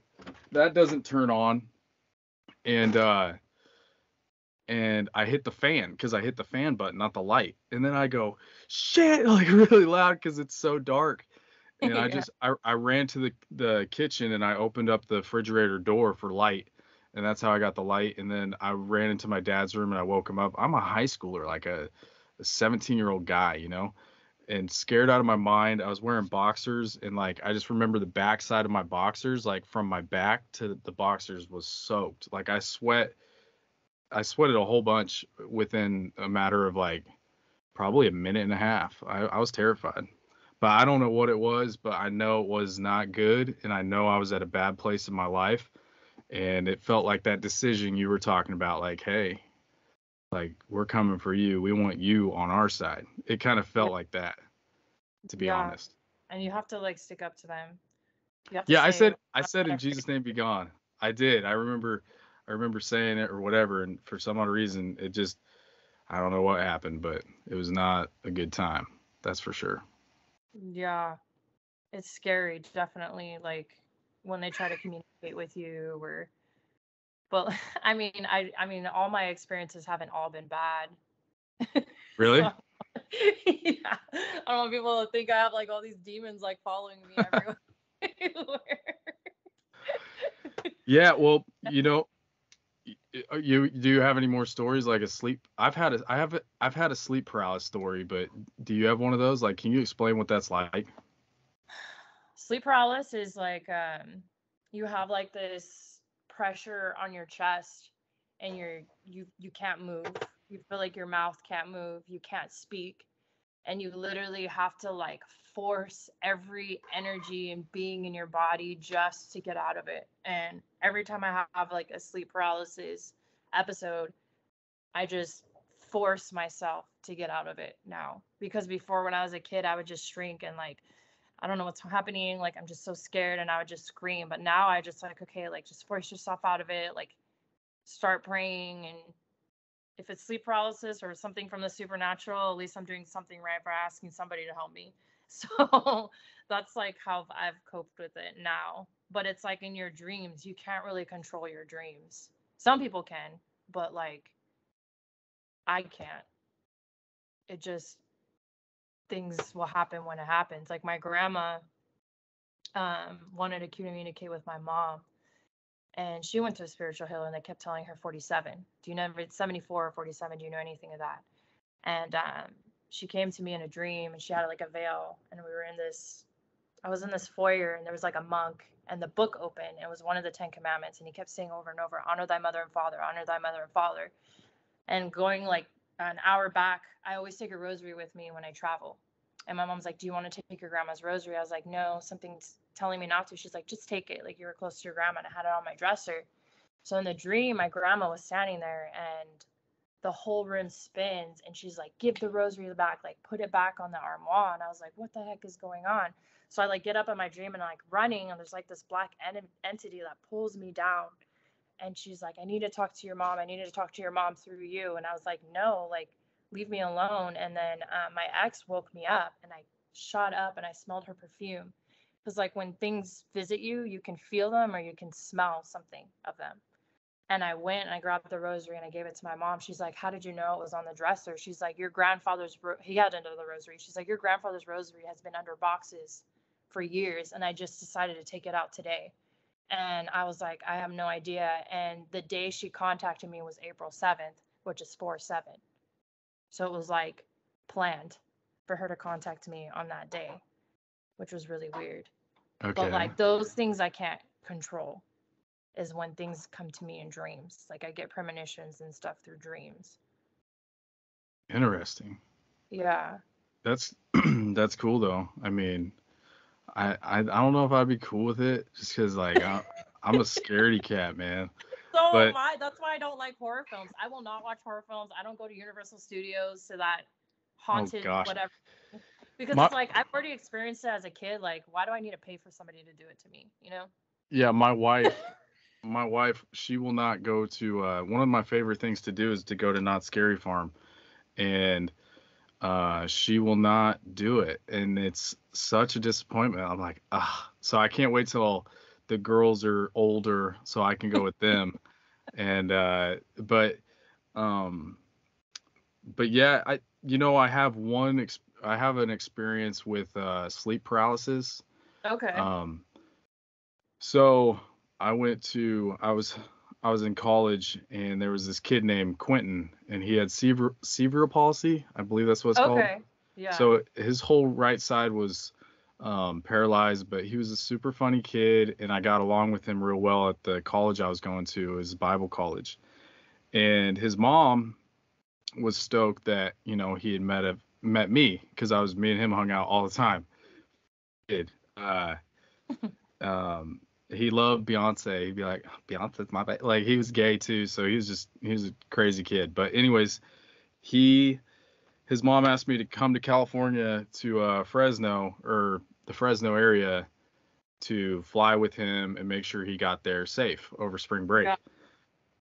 That doesn't turn on. And I hit the fan, because I hit the fan button, not the light. And then I go, shit, like really loud, because it's so dark. And Yeah. I ran to the kitchen, and I opened up the refrigerator door for light. And that's how I got the light. And then I ran into my dad's room, and I woke him up. I'm a high schooler, like a 17-year-old guy, and scared out of my mind. I was wearing boxers, and like I just remember the back side of my boxers, like from my back to the boxers, was soaked. Like I sweat I sweated a whole bunch within a matter of like probably a minute and a half. I was terrified. But I don't know what it was, but I know it was not good, and I know I was at a bad place in my life, and it felt like that decision you were talking about, like, hey, like we're coming for you. We want you on our side. It kind of Yeah. felt like that, to be Yeah. honest. And you have to like stick up to them. You have to Yeah, I say, said I said in Jesus' name be gone. I did. I remember saying it or whatever, and for some odd reason it just I don't know what happened, but it was not a good time. That's for sure. yeah, it's scary, definitely. Like when they try to communicate with you, or but I mean, all my experiences haven't all been bad. Really? So yeah, I don't want people to think I have like all these demons like following me everywhere. Yeah, well, you do you have any more stories like a sleep? I've had a sleep paralysis story, but do you have one of those? Like, can you explain what that's like? Sleep paralysis is like you have like this pressure on your chest and you can't move. You feel like your mouth can't move, you can't speak, and you literally have to like force every energy and being in your body just to get out of it. And every time I have like a sleep paralysis episode, I just force myself to get out of it now. Because before, when I was a kid, I would just shrink and like, I don't know what's happening. Like, I'm just so scared and I would just scream. But now I just like, okay, like, just force yourself out of it. Like, start praying. And if it's sleep paralysis or something from the supernatural, at least I'm doing something right by asking somebody to help me. So that's like how I've coped with it now. But it's like in your dreams, you can't really control your dreams. Some people can, but like, I can't. It just, things will happen when it happens. Like my grandma wanted to communicate with my mom, and she went to a spiritual healer, and they kept telling her 47. Do you know if it's 74 or 47? Do you know anything of that? And she came to me in a dream, and she had like a veil, and we were in this. I was in this foyer, and there was like a monk, and the book open. It was one of the 10 Commandments, and he kept saying over and over, "Honor thy mother and father, honor thy mother and father." And going like an hour back, I always take a rosary with me when I travel. And my mom's like, "Do you want to take your grandma's rosary?" I was like, "No, something's telling me not to." She's like, "Just take it. Like you were close to your grandma." And I had it on my dresser. So in the dream, my grandma was standing there and the whole room spins and she's like, "Give the rosary back, like put it back on the armoire." And I was like, "What the heck is going on?" So I like get up in my dream and I'm like running and there's like this black entity that pulls me down. And she's like, "I need to talk to your mom. I needed to talk to your mom through you." And I was like, "No, like leave me alone." And then my ex woke me up and I shot up and I smelled her perfume. Because like when things visit you, you can feel them or you can smell something of them. And I went and I grabbed the rosary and I gave it to my mom. She's like, "How did you know it was on the dresser?" She's like, "Your grandfather's, he had under the rosary." She's like, "Your grandfather's rosary has been under boxes for years. And I just decided to take it out today." And I was like, "I have no idea." And the day she contacted me was April 7th, which is 4/7. So it was like planned for her to contact me on that day, which was really weird. But Okay. like those things I can't control is when things come to me in dreams. Like I get premonitions and stuff through dreams. Interesting. Yeah. That's that's cool though. I mean, I don't know if I'd be cool with it just because like I'm a scaredy cat, man. So am But I. That's why I don't like horror films. I will not watch horror films. I don't go to Universal Studios to that oh haunted gosh, whatever. Because my it's like I've already experienced it as a kid. Like, why do I need to pay for somebody to do it to me? You know? yeah, my wife, she will not go to one of my favorite things to do is to go to Not Scary Farm, and she will not do it, and it's such a disappointment. I'm like, ah, so I can't wait till the girls are older so I can go with them. And um but yeah, I have I have an experience with sleep paralysis. Okay. Um so I was in college, and there was this kid named Quentin, and he had cerebral palsy. I believe that's what it's called. Okay. Yeah. So his whole right side was paralyzed, but he was a super funny kid, and I got along with him real well at the college I was going to, is Bible college. And his mom was stoked that, you know, he had met me because me and him hung out all the time. Did he loved Beyonce. He'd be like, Beyonce's my like he was gay too, so he was a crazy kid. But anyways, he his mom asked me to come to California to Fresno or the Fresno area to fly with him and make sure he got there safe over spring break. Yeah.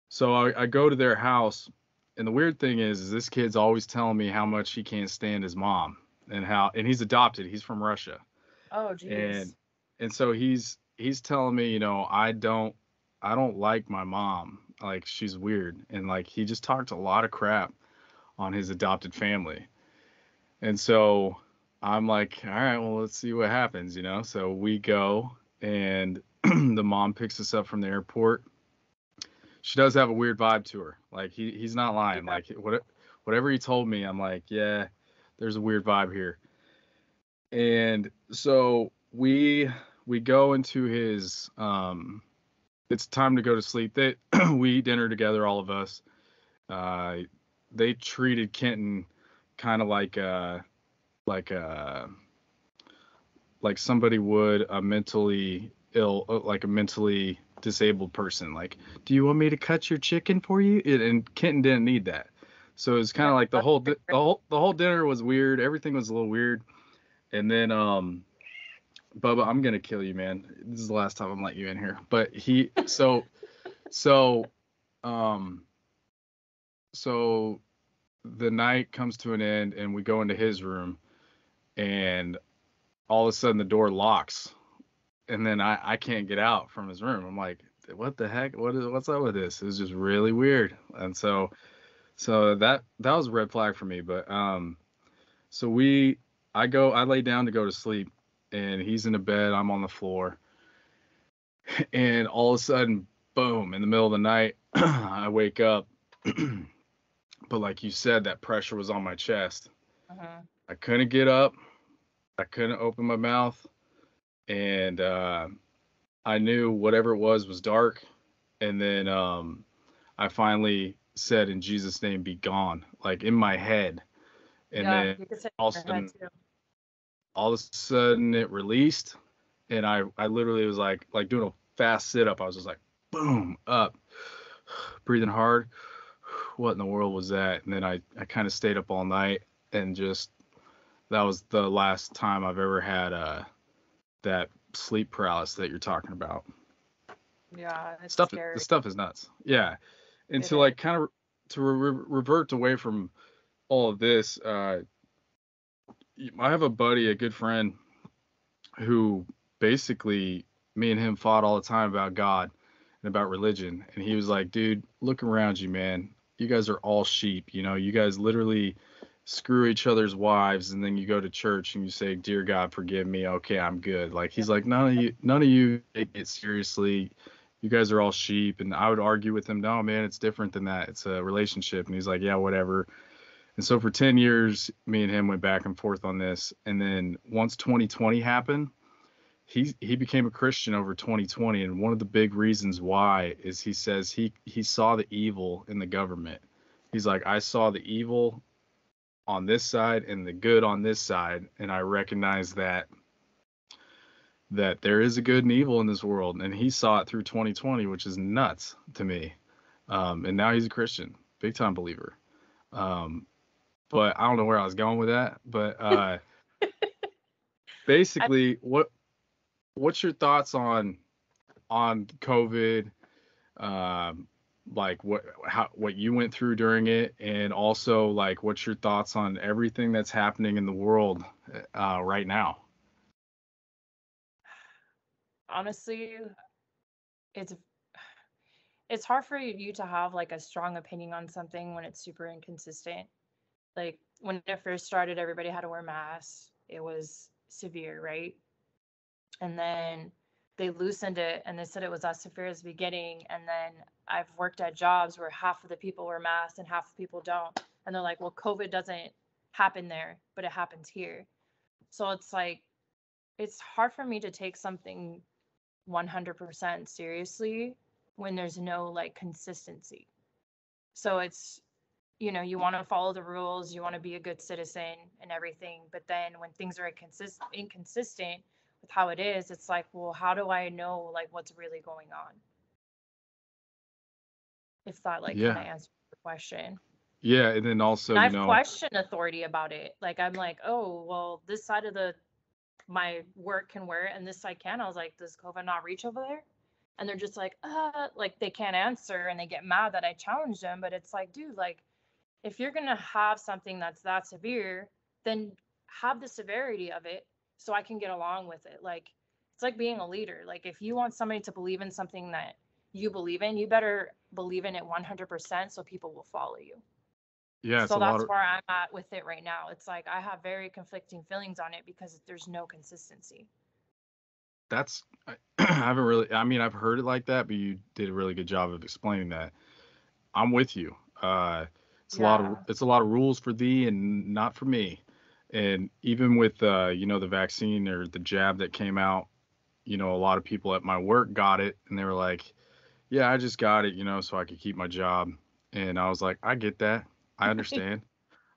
So I go to their house, and the weird thing is this kid's always telling me how much he can't stand his mom and he's adopted. He's from Russia, Oh, and geez. so he's telling me, you know, I don't like my mom. Like she's weird, and like he just talked a lot of crap on his adopted family. And so I'm like, all right, well, let's see what happens, you know? So we go, and the mom picks us up from the airport. She does have a weird vibe to her. Like, he's not lying. Yeah. Like, whatever he told me, I'm like, yeah, there's a weird vibe here. And so we go into his, it's time to go to sleep. We eat dinner together, all of us. Uh, they treated Kenton kind of like a like somebody would a mentally ill like a mentally disabled person. Like, do you want me to cut your chicken for you? And Kenton didn't need that. So it's kind Yeah, of like that's the whole dinner was weird. Everything was a little weird. And then Bubba, I'm gonna kill you, man. This is the last time I'm letting you in here. But so um so the night comes to an end and we go into his room, and all of a sudden the door locks, and then I can't get out from his room. I'm like, what the heck? What's up with this? It was just really weird. And so that was a red flag for me. But so I lay down to go to sleep, and he's in the bed, I'm on the floor, and all of a sudden, boom, in the middle of the night, I wake up. But like you said, that pressure was on my chest. uh I couldn't get up. I couldn't open my mouth, and I knew whatever it was dark. And then I finally said, "In Jesus' name, be gone!" Like in my head. And Yeah, then you could say all of in a your head sudden, too. it released, and I literally was like doing a fast sit up. I was just like, boom, up, breathing hard. What in the world was that? And then I kind of stayed up all night, and just that was the last time I've ever had that sleep paralysis that you're talking about. Yeah, it's The scary. stuff is nuts. Yeah. And It to is. like kind of revert away from all of this, I have a buddy, a good friend, who basically me and him fought all the time about God and about religion. And he was like, dude, look around you, man. You guys are all sheep. You know, you guys literally screw each other's wives, and then you go to church and you say, dear God, forgive me. Okay, I'm good. Like Yeah. he's like, none of you take it seriously. You guys are all sheep. And I would argue with him, no, man, it's different than that. It's a relationship. And he's like, yeah, whatever. And so for 10 years, me and him went back and forth on this. And then once 2020 happened, he became a Christian over 2020, and one of the big reasons why is he says he saw the evil in the government. He's like, I saw the evil on this side and the good on this side, and I recognize that there is a good and evil in this world, and he saw it through 2020, which is nuts to me. And now he's a Christian, big time believer. Um, but I don't know where I was going with that. But I, basically, what's your thoughts on COVID, um, like what you went through during it, and also like what's your thoughts on everything that's happening in the world right now? honestly, it's it's hard for you to have like a strong opinion on something when it's super inconsistent. Like when it first started, everybody had to wear masks. It was severe, right? And then they loosened it and they said it was as severe as the beginning. And then I've worked at jobs where half of the people wear masks and half of the people don't. And they're like, well, COVID doesn't happen there, but it happens here. So it's like, it's hard for me to take something 100% seriously when there's no like consistency. So it's, you want to follow the rules, you want to be a good citizen and everything. But then when things are inconsistent with how it is, it's like, well, how do I know like what's really going on? If that like kind Yeah. of answers the question. Yeah. And then also, And I've questioned authority about it. Like I'm like, oh, well, this side of the my work can wear it and this side can. I was like, does COVID not reach over there? And they're just like they can't answer and they get mad that I challenge them. But it's like, dude, like if you're gonna have something that's that severe, then have the severity of it so I can get along with it. Like it's like being a leader. Like if you want somebody to believe in something that you believe in, you better believe in it 100% so people will follow you. yeah, it's So a lot that's of, where I'm at with it right now. It's like I have very conflicting feelings on it because there's no consistency. that's, I haven't really, I mean, I've heard it like that, but you did a really good job of explaining that. I'm with you. Yeah. It's a lot of rules for thee and not for me. And even with, the vaccine or the jab that came out, a lot of people at my work got it and they were like, yeah, I just got it, so I could keep my job. And I was like, I get that. I understand.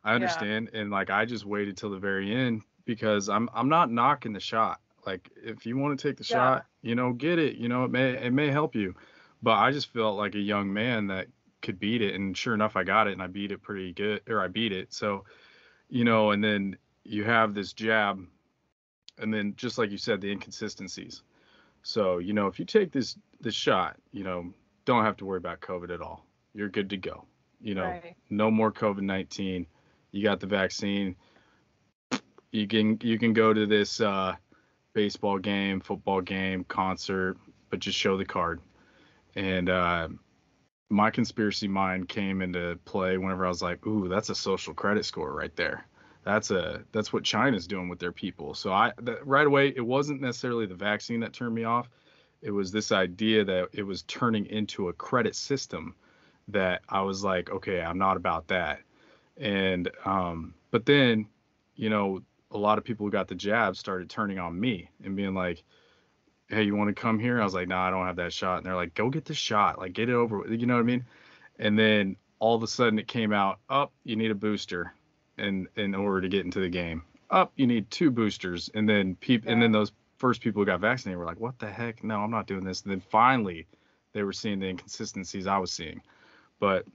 I Yeah. understand. And like, I just waited till the very end because I'm not knocking the shot. Like, if you want to take the Yeah. shot, get it. It may help you. But I just felt like a young man that could beat it. And sure enough, I got it and I beat it pretty good, or I beat it. So, and then you have this jab, and then just like you said, the inconsistencies. So, if you take this shot, don't have to worry about COVID at all. You're good to go. Right. No more COVID-19. You got the vaccine. You can go to this baseball game, football game, concert, but just show the card. And my conspiracy mind came into play whenever I was like, "Ooh, that's a social credit score right there. That's what China's doing with their people." So right away, it wasn't necessarily the vaccine that turned me off. It was this idea that it was turning into a credit system that I was like, okay, I'm not about that. And but then, you know, a lot of people who got the jab started turning on me and being like, "Hey, you want to come here?" I was like, "No, I don't have that shot." And they're like, "Go get the shot, like get it over with." You know what I mean? And then all of a sudden it came out, "Up, you need a booster, in order to get into the game. Up, you need two boosters." And then Yeah. those first people who got vaccinated were like, "What the heck? No, I'm not doing this." And then finally, they were seeing the inconsistencies I was seeing. But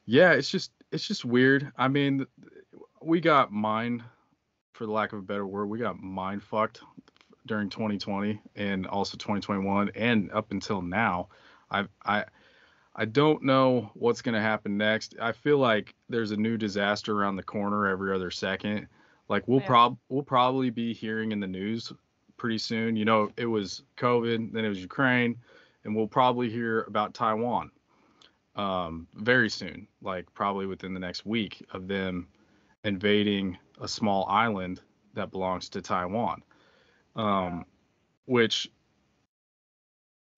yeah, it's just weird. I mean, we got mined, for the lack of a better word, we got mind fucked during 2020 and also 2021 and up until now. I I I don't know what's going to happen next. I feel like there's a new disaster around the corner every other second. Like Yeah. we'll probably be hearing in the news pretty soon. It was COVID, then it was Ukraine, and we'll probably hear about Taiwan very soon, like probably within the next week of them invading a small island that belongs to Taiwan. Yeah. Um, which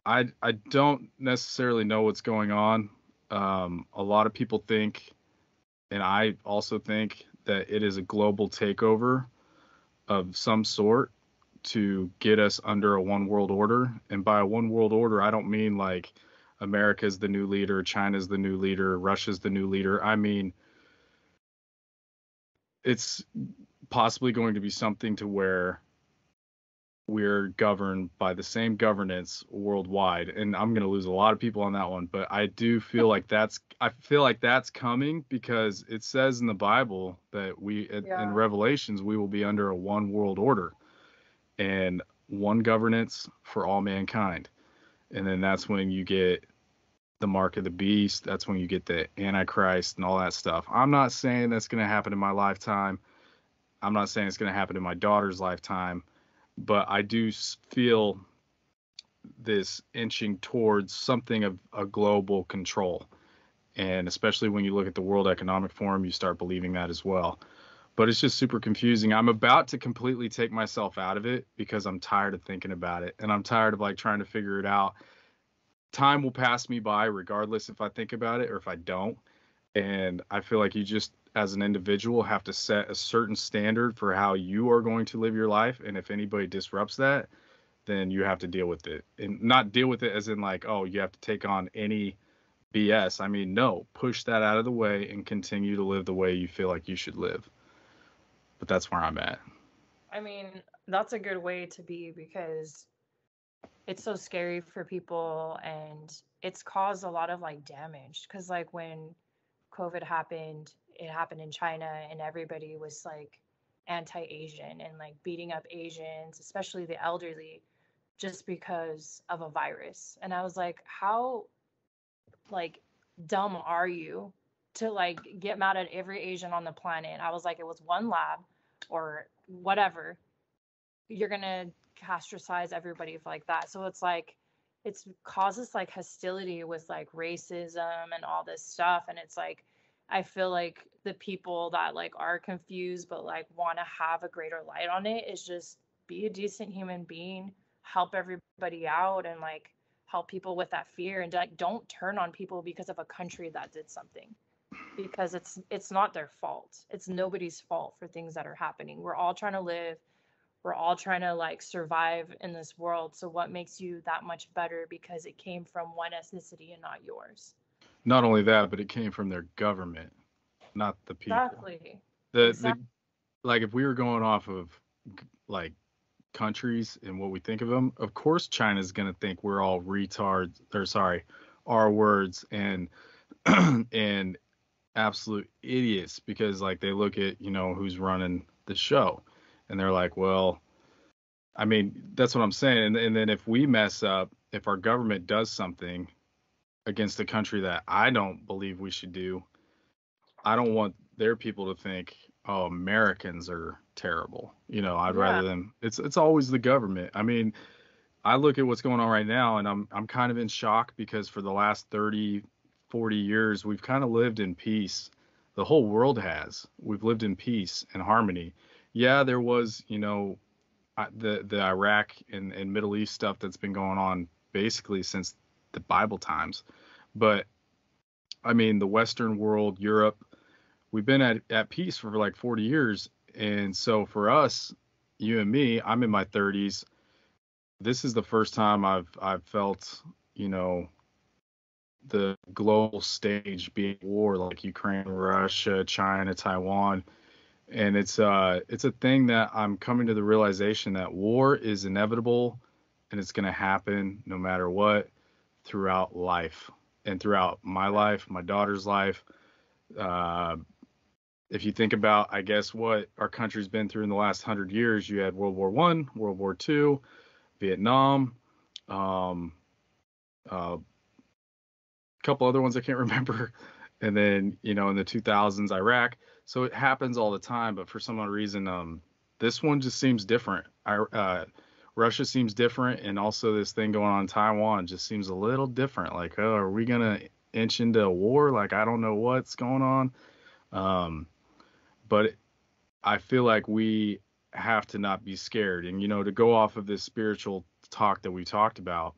I don't necessarily know what's going on. A lot of people think, and I also think, that it is a global takeover of some sort to get us under a one world order. And by a one world order, I don't mean like America's the new leader, China's the new leader, Russia's the new leader. I mean, it's possibly going to be something to where we're governed by the same governance worldwide. And I'm going to lose a lot of people on that one, but I feel like that's coming because it says in the Bible that in Yeah. Revelations we will be under a one world order and one governance for all mankind. And then that's when you get the mark of the beast, that's when you get the antichrist and all that stuff. I'm not saying that's going to happen in my lifetime. I'm not saying it's going to happen in my daughter's lifetime, but I do feel this inching towards something of a global control. And especially when you look at the World Economic Forum, you start believing that as well. But it's just super confusing. I'm about to completely take myself out of it because I'm tired of thinking about it and I'm tired of like trying to figure it out. Time will pass me by regardless if I think about it or if I don't. And I feel like you just, as an individual, have to set a certain standard for how you are going to live your life. And if anybody disrupts that, then you have to deal with it, and not deal with it as in like, oh, you have to take on any BS. I mean, no, push that out of the way and continue to live the way you feel like you should live. But that's where I'm at. I mean, that's a good way to be because it's so scary for people and it's caused a lot of like damage. Because, like, when COVID happened, it happened in China and everybody was like anti Asian and like beating up Asians, especially the elderly, just because of a virus. And I was like, how like dumb are you to like get mad at every Asian on the planet? I was like, it was one lab or whatever. You're gonna castricize everybody like that. So it's like it's causes like hostility with like racism and all this stuff. And it's like I feel like the people that like are confused but like want to have a greater light on it is just be a decent human being, help everybody out, and like help people with that fear, and like don't turn on people because of a country that did something, because it's not their fault. It's nobody's fault for things that are happening. We're all trying to live, we're all trying to like survive in this world. So what makes you that much better because it came from one ethnicity and not yours? Not only that, but it came from their government, not the people. Exactly. The Exactly. like if we were going off of like countries and what we think of them, of course China's gonna think we're all retards, or sorry, our words and and absolute idiots, because like they look at who's running the show, and they're like, well, I mean, that's what I'm saying. And then if we mess up, if our government does something against a country that I don't believe we should do, I don't want their people to think, oh, Americans are terrible. I'd Yeah. rather them. It's always the government. I mean, I look at what's going on right now, and I'm kind of in shock, because for the last 30, 40 years we've kind of lived in peace. The whole world has. We've lived in peace and harmony. Yeah, there was, the Iraq and Middle East stuff that's been going on basically since the Bible times. But I mean, the Western world, Europe, we've been at peace for like 40 years. And so for us, you and me, I'm in my 30s. This is the first time I've felt, you know, the global stage being war, like Ukraine, Russia, China, Taiwan. And it's a thing that I'm coming to the realization that war is inevitable, and it's going to happen no matter what, throughout life, and throughout my life, my daughter's life. Uh, if you think about, I guess, what our country's been through in the last 100 years, you had World War One, World War Two, Vietnam, um, a couple other ones I can't remember, and then in the 2000s, Iraq. So it happens all the time, but for some odd reason, this one just seems different. Russia seems different, and also this thing going on in Taiwan just seems a little different. Like, oh, are we gonna inch into a war? Like, I don't know what's going on. But I feel like we have to not be scared. And to go off of this spiritual talk that we talked about,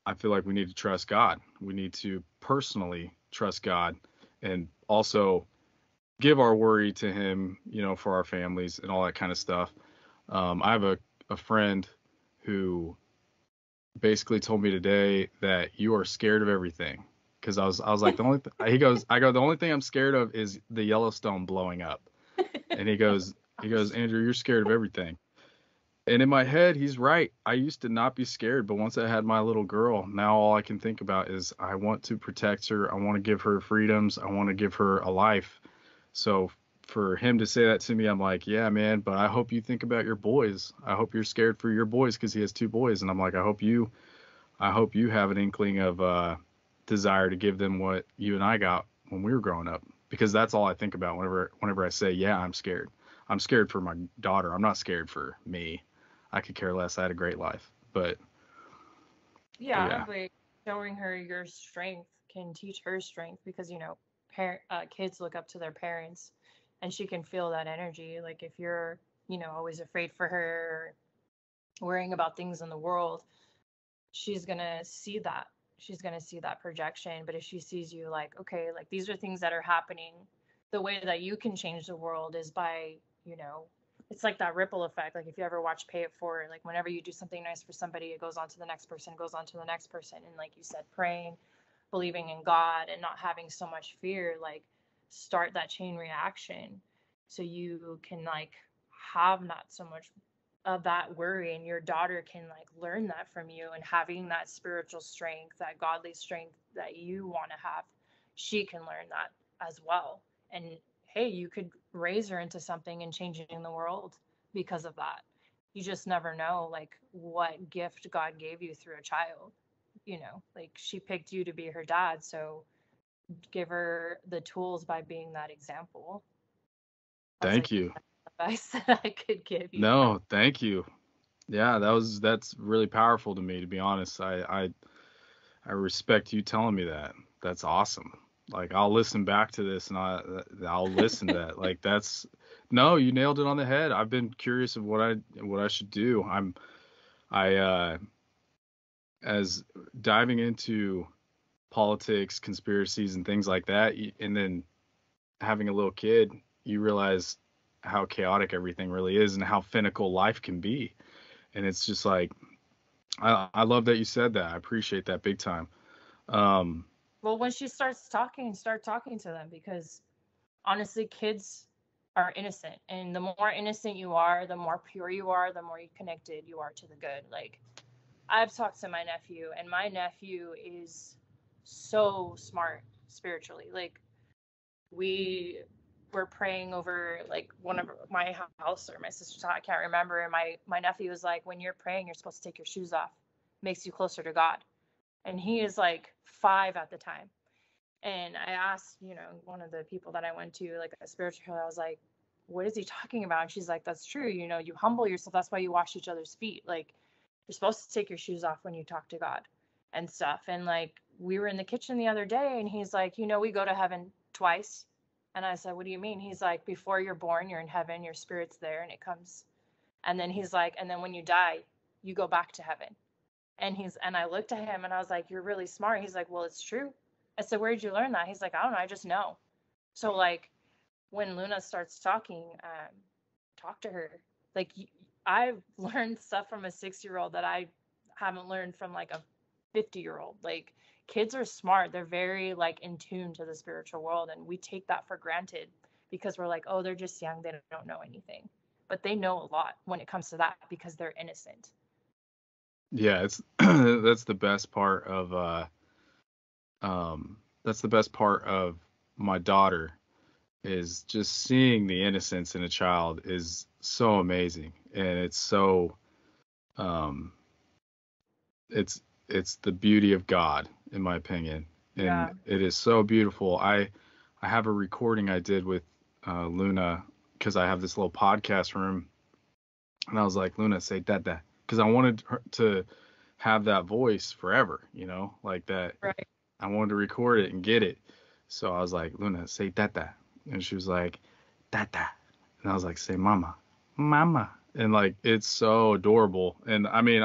I feel like we need to trust God. We need to personally trust God, and also give our worry to Him, for our families and all that kind of stuff. I have a friend who basically told me today that you are scared of everything. Because I was like, he goes, I go, the only thing I'm scared of is the Yellowstone blowing up. And he goes, Andrew, you're scared of everything. And in my head, he's right. I used to not be scared, but once I had my little girl, now all I can think about is I want to protect her. I want to give her freedoms. I want to give her a life. So for him to say that to me, I'm like, yeah, man, but I hope you think about your boys. I hope you're scared for your boys, because he has two boys. And I'm like, I hope you have an inkling of desire to give them what you and I got when we were growing up, because that's all I think about whenever I say, yeah, I'm scared. I'm scared for my daughter. I'm not scared for me. I could care less. I had a great life, but Yeah, yeah, but showing her your strength can teach her strength because kids look up to their parents, and she can feel that energy. Like if you're always afraid for her, worrying about things in the world, she's gonna see that. She's gonna see that projection. But if she sees you like, okay, like these are things that are happening, the way that you can change the world is by, you know, it's like that ripple effect. Like if you ever watch Pay It Forward, like whenever you do something nice for somebody, it goes on to the next person, it goes on to the next person. And like you said, praying, believing in God and not having so much fear, like start that chain reaction so you can like have not so much of that worry, and your daughter can like learn that from you, and having that spiritual strength, that godly strength that you want to have, she can learn that as well. And hey, you could raise her into something and changing the world because of that. You just never know like what gift God gave you through a child. Like she picked you to be her dad, so give her the tools by being that example. That's Thank like you. advice that I could give you. No, thank you. Yeah, that's really powerful to me, to be honest. I respect you telling me that. That's awesome. Like I'll listen back to this and I'll listen to that. Like that's no, you nailed it on the head. I've been curious of what I should do. I as diving into politics, conspiracies and things like that, and then having a little kid, you realize how chaotic everything really is and how finical life can be. And it's just like I love that you said that. I appreciate that big time. Um, Well, when she starts talking, start talking to them, because honestly, kids are innocent. And the more innocent you are, the more pure you are, the more connected you are to the good. Like, I've talked to my nephew, and my nephew is so smart spiritually. Like, we were praying over like one of my house or my sister's house, I can't remember. And my nephew was like, when you're praying, you're supposed to take your shoes off. Makes you closer to God. And he is like 5 at the time. And I asked, one of the people that I went to, like a spiritual healer, I was like, what is he talking about? And she's like, that's true. You humble yourself. That's why you wash each other's feet. Like, you're supposed to take your shoes off when you talk to God and stuff. And like, we were in the kitchen the other day and he's like, we go to heaven twice. And I said, what do you mean? He's like, before you're born, you're in heaven, your spirit's there and it comes. And then he's like, and then when you die, you go back to heaven. And I looked at him and I was like, you're really smart. He's like, well, it's true. I said, where did you learn that? He's like, I don't know. I just know. So like when Luna starts talking, talk to her. Like I've learned stuff from a 6-year-old that I haven't learned from like a 50-year-old. Like kids are smart. They're very like in tune to the spiritual world. And we take that for granted because we're like, oh, they're just young. They don't know anything. But they know a lot when it comes to that because they're innocent. yeah, it's that's the best part of that's the best part of my daughter is just seeing the innocence in a child is so amazing, and it's so um it's the beauty of God in my opinion, and Yeah. it is so beautiful. I have a recording I did with Luna because I have this little podcast room, and I was like, Luna, say that because I wanted her to have that voice forever, like that. Right. I wanted to record it and get it. So I was like, Luna, say tata. And she was like, tata. And I was like, say mama, mama. And like, it's so adorable. And I mean,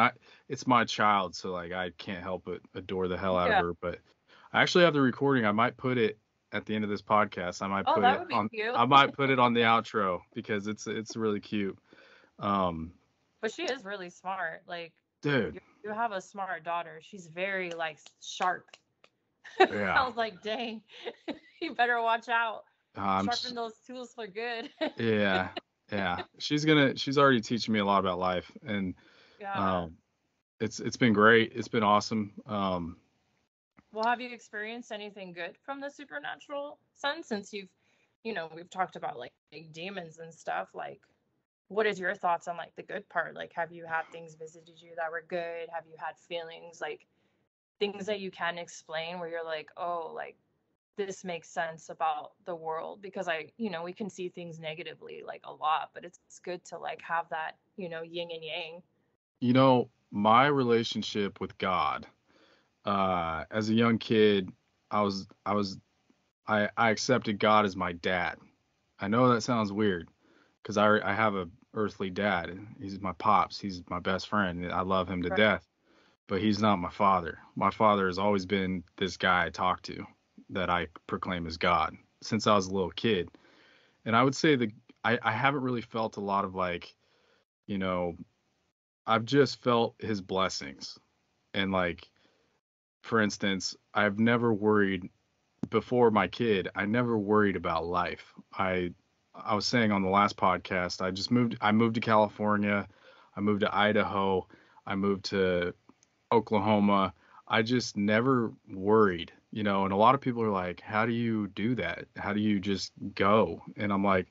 it's my child. So like, I can't help but adore the hell out of Yeah. her. But I actually have the recording. I might put it at the end of this podcast. Oh, that would be cute. I might put it on the outro because it's really cute. But she is really smart. Like Dude. you have a smart daughter. She's very like sharp. I Yeah. was like, dang, you better watch out. Um, Sharpen those tools for good. yeah. Yeah. She's already teaching me a lot about life, and Yeah. um, it's been great. It's been awesome. Well, have you experienced anything good from the supernatural sense since we've talked about like demons and stuff. Like, what is your thoughts on like the good part? Like, have you had things visited you that were good? Have you had feelings like things that you can explain where you're like, oh, like this makes sense about the world? Because we can see things negatively like a lot, but it's good to like have that, yin and yang. My relationship with God, as a young kid, I accepted God as my dad. I know that sounds weird because I have a earthly dad. He's my pops. He's my best friend. I love him to Right. death, but he's not my father. My father has always been this guy I talk to that I proclaim as God since I was a little kid. And I would say that I haven't really felt a lot of like, you know, I've just felt his blessings and like for instance, I've never worried before my kid. I never worried about life. I was saying on the last podcast, I moved to California, I moved to Idaho, I moved to Oklahoma. I just never worried, and a lot of people are like, how do you do that? How do you just go? And I'm like,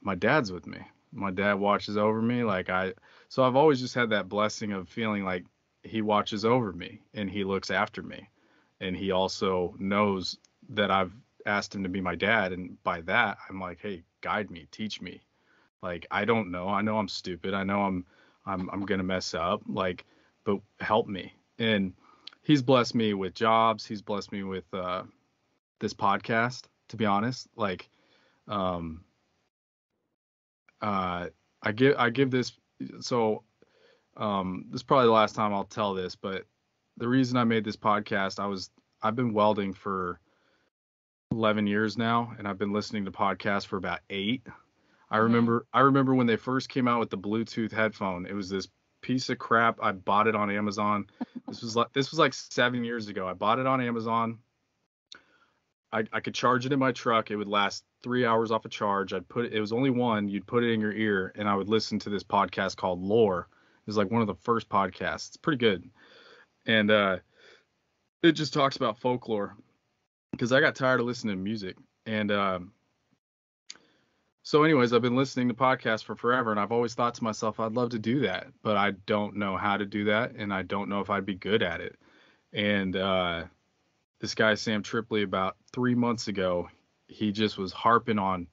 my dad's with me. My dad watches over me. So I've always just had that blessing of feeling like he watches over me and he looks after me. And he also knows that I've asked him to be my dad. And by that, I'm like, hey, guide me, teach me. Like, I don't know. I know I'm stupid. I know I'm going to mess up. But help me. And he's blessed me with jobs. He's blessed me with this podcast, to be honest. Um, I give this. So this is probably the last time I'll tell this, but the reason I made this podcast, I've been welding for 11 years now, and I've been listening to podcasts for about 8. I remember when they first came out with the Bluetooth headphone. It was this piece of crap. I bought it on Amazon. This was like 7 years ago. I bought it on Amazon. I could charge it in my truck. It would last 3 hours off a charge. It was only one. You'd put it in your ear, and I would listen to this podcast called Lore. It was like one of the first podcasts. It's pretty good. And it just talks about folklore because I got tired of listening to music. And so anyways, I've been listening to podcasts for forever, and I've always thought to myself, I'd love to do that, but I don't know how to do that, and I don't know if I'd be good at it. And this guy, Sam Tripley, about 3 months ago, he just was harping on,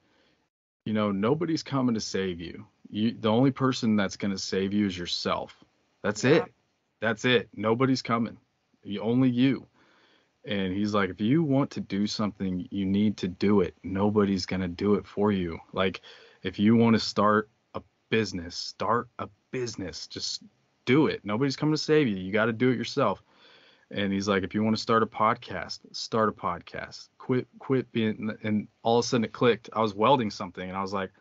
nobody's coming to save you. The only person that's going to save you is yourself. That's it. That's it. Nobody's coming. Only you. And he's like, if you want to do something, you need to do it. Nobody's going to do it for you. Like, if you want to start a business. Just do it. Nobody's coming to save you. You got to do it yourself. And he's like, if you want to start a podcast, start a podcast. Quit being, and all of a sudden it clicked. I was welding something and I was like,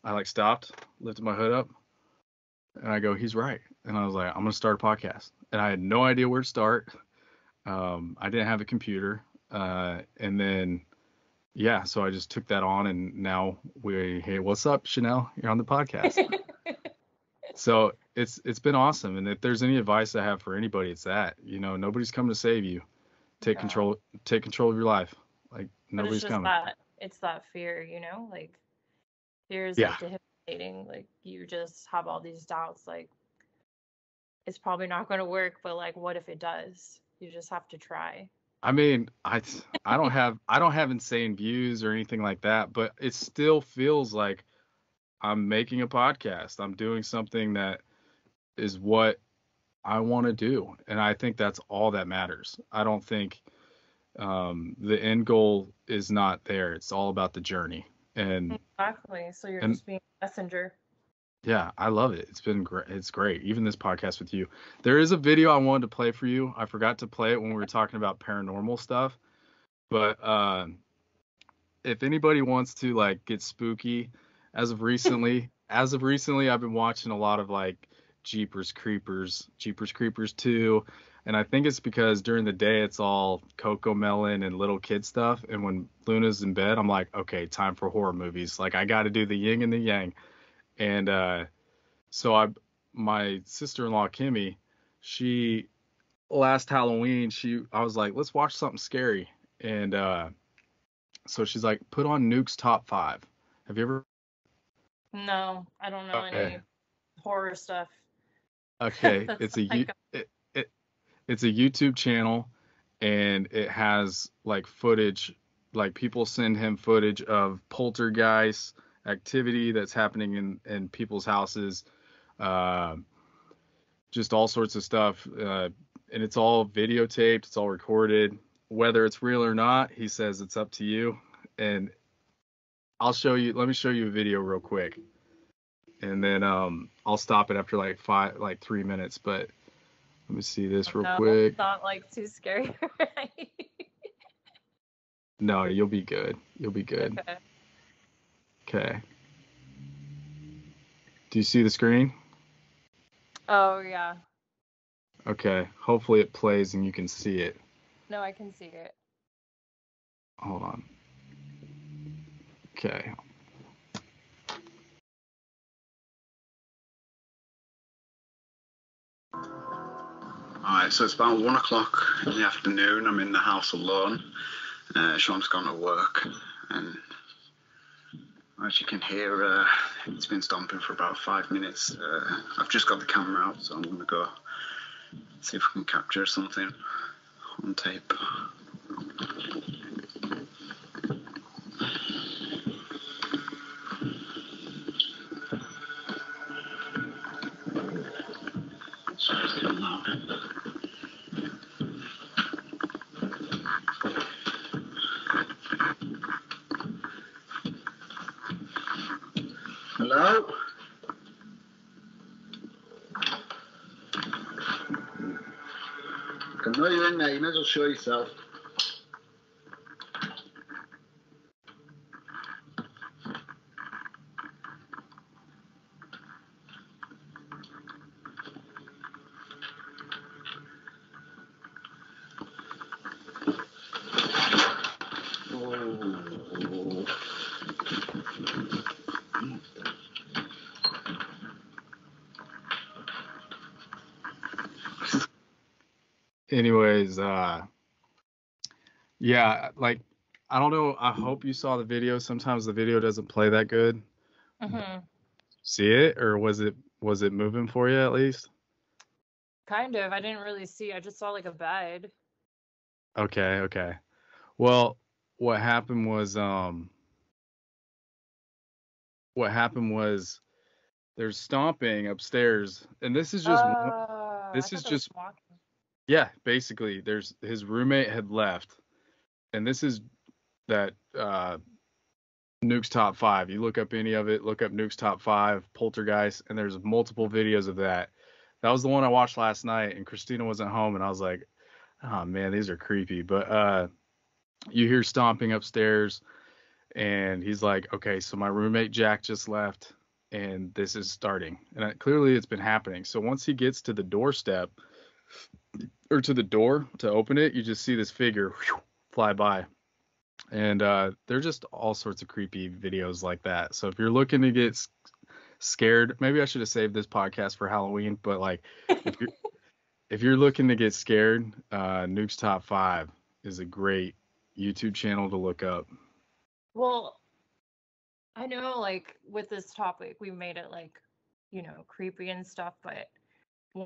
I stopped, lifted my hood up, and I go, he's right. And I was like, I'm going to start a podcast. And I had no idea where to start. I didn't have a computer. And then, so I just took that on, and now hey, what's up, Chanel? You're on the podcast. So it's been awesome. And if there's any advice I have for anybody, it's that, nobody's coming to save you. Take control of your life. Like, nobody's coming. It's that fear, like fear is like debilitating. Like, you just have all these doubts, like it's probably not going to work, but like, what if it does? You just have to try. I mean, I don't have insane views or anything like that, but it still feels like I'm making a podcast. I'm doing something that is what I want to do. And I think that's all that matters. I don't think the end goal is not there. It's all about the journey. And exactly. So you're just being a messenger. Yeah, I love it. It's been great. It's great. Even this podcast with you. There is a video I wanted to play for you. I forgot to play it when we were talking about paranormal stuff. But if anybody wants to like get spooky, as of recently, I've been watching a lot of like Jeepers Creepers 2, and I think it's because during the day it's all Coco Melon and little kid stuff, and when Luna's in bed, I'm like, okay, time for horror movies. Like, I got to do the yin and the yang. And so my sister-in-law Kimmy, she last Halloween, I was like, let's watch something scary, and so she's like, put on Nuke's Top 5. Have you ever? No, I don't know any horror stuff. Okay, it's it's a YouTube channel, and it has like footage, like people send him footage of poltergeist activity that's happening in people's houses, just all sorts of stuff, and it's all videotaped, it's all recorded. Whether it's real or not, he says it's up to you. And let me show you a video real quick, and then I'll stop it after like 3 minutes. But let me see this real quick. It's not like too scary, right? No, you'll be good. Okay. Do you see the screen? Oh, yeah. Okay. Hopefully it plays and you can see it. No, I can see it. Hold on. Okay. Alright, so it's about 1 o'clock in the afternoon. I'm in the house alone. Sean's gone to work, and as you can hear, it's been stomping for about 5 minutes. I've just got the camera out, so I'm going to go see if we can capture something on tape. Sorry, it's getting loud. Hello? I know you're in there, you may as well show yourself. Oh. Anyways, yeah, like I don't know. I hope you saw the video. Sometimes the video doesn't play that good. Mm-hmm. See it, or was it moving for you at least? Kind of. I didn't really see. I just saw like a bed. Okay, okay. Well, what happened was what happened was there's stomping upstairs, and this is just I this is thought that was just walking. yeah, basically there's his roommate had left, and this is that Nuke's top 5. You look up any of it, look up Nuke's top 5 poltergeist, and there's multiple videos of that. That was the one I watched last night, and Christina wasn't home, and I was like, oh man, these are creepy. But you hear stomping upstairs, and he's like, okay, so my roommate Jack just left, and this is starting, and clearly it's been happening. So once he gets to the doorstep or to the door to open it, you just see this figure fly by. And they're just all sorts of creepy videos like that. So if you're looking to get scared, maybe I should have saved this podcast for Halloween. But like, if you're looking to get scared, Nuke's Top 5 is a great YouTube channel to look up. Well, I know like with this topic, we made it like, creepy and stuff, but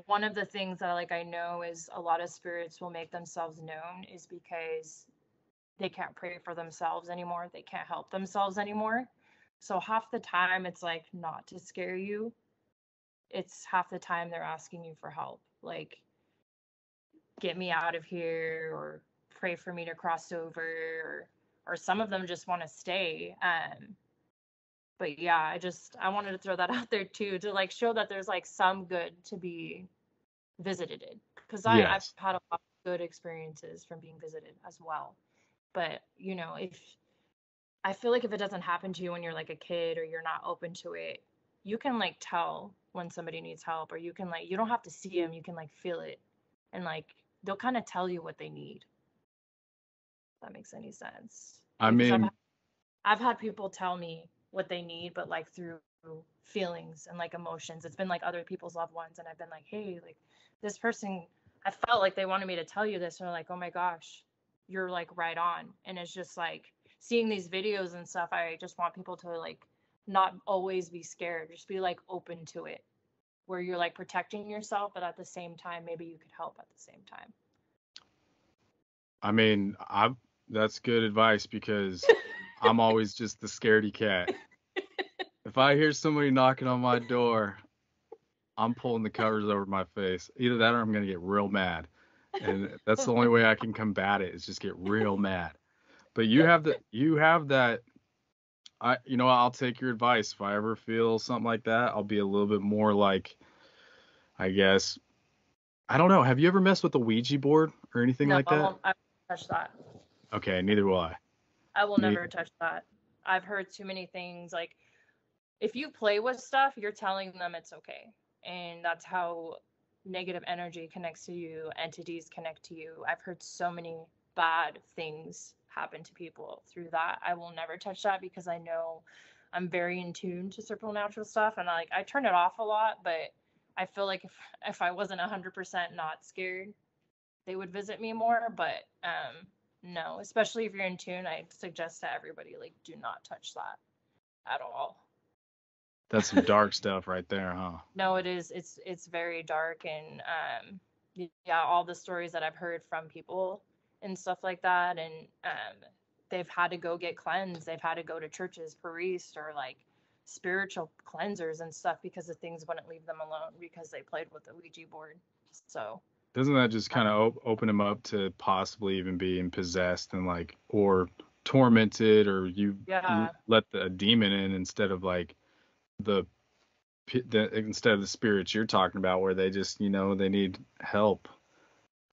one of the things that like I know is a lot of spirits will make themselves known is because they can't pray for themselves anymore. They can't help themselves anymore. So half the time it's like not to scare you. It's half the time they're asking you for help. Like, get me out of here, or pray for me to cross over, or some of them just want to stay. But yeah, I wanted to throw that out there too, to like show that there's like some good to be visited, because I've Yes. had a lot of good experiences from being visited as well. But if I feel like if it doesn't happen to you when you're like a kid, or you're not open to it, you can like tell when somebody needs help, or you can like, you don't have to see them, you can like feel it, and like they'll kind of tell you what they need. If that makes any sense. I Because mean, I've had people tell me what they need, but like through feelings and like emotions. It's been like other people's loved ones, and I've been like, hey, like this person, I felt like they wanted me to tell you this, and they're like, oh my gosh, you're like right on. And it's just like seeing these videos and stuff, I just want people to like not always be scared, just be like open to it, where you're like protecting yourself, but at the same time, maybe you could help at the same time. I mean, that's good advice because I'm always just the scaredy cat. If I hear somebody knocking on my door, I'm pulling the covers over my face. Either that or I'm gonna get real mad. And that's the only way I can combat it is just get real mad. But you have that I'll take your advice. If I ever feel something like that, I'll be a little bit more like, I guess, I don't know. Have you ever messed with the Ouija board or anything No, like that? I won't touch that. Okay, neither will I. I will Ne- never touch that. I've heard too many things. Like, if you play with stuff, you're telling them it's okay. And that's how negative energy connects to you, entities connect to you. I've heard so many bad things happen to people through that. I will never touch that because I know I'm very in tune to supernatural stuff, and I turn it off a lot, but I feel like if I wasn't 100% not scared, they would visit me more. But no, especially if you're in tune, I suggest to everybody, like, do not touch that at all. That's some dark stuff right there, huh? No, it is. It's very dark, and yeah, all the stories that I've heard from people and stuff like that, and they've had to go get cleansed. They've had to go to churches, priests, or like spiritual cleansers and stuff because the things wouldn't leave them alone because they played with the Ouija board. So Doesn't that just kind of open him up to possibly even being possessed and like, or tormented, or you let a demon in instead of like instead of the spirits you're talking about, where they just, they need help.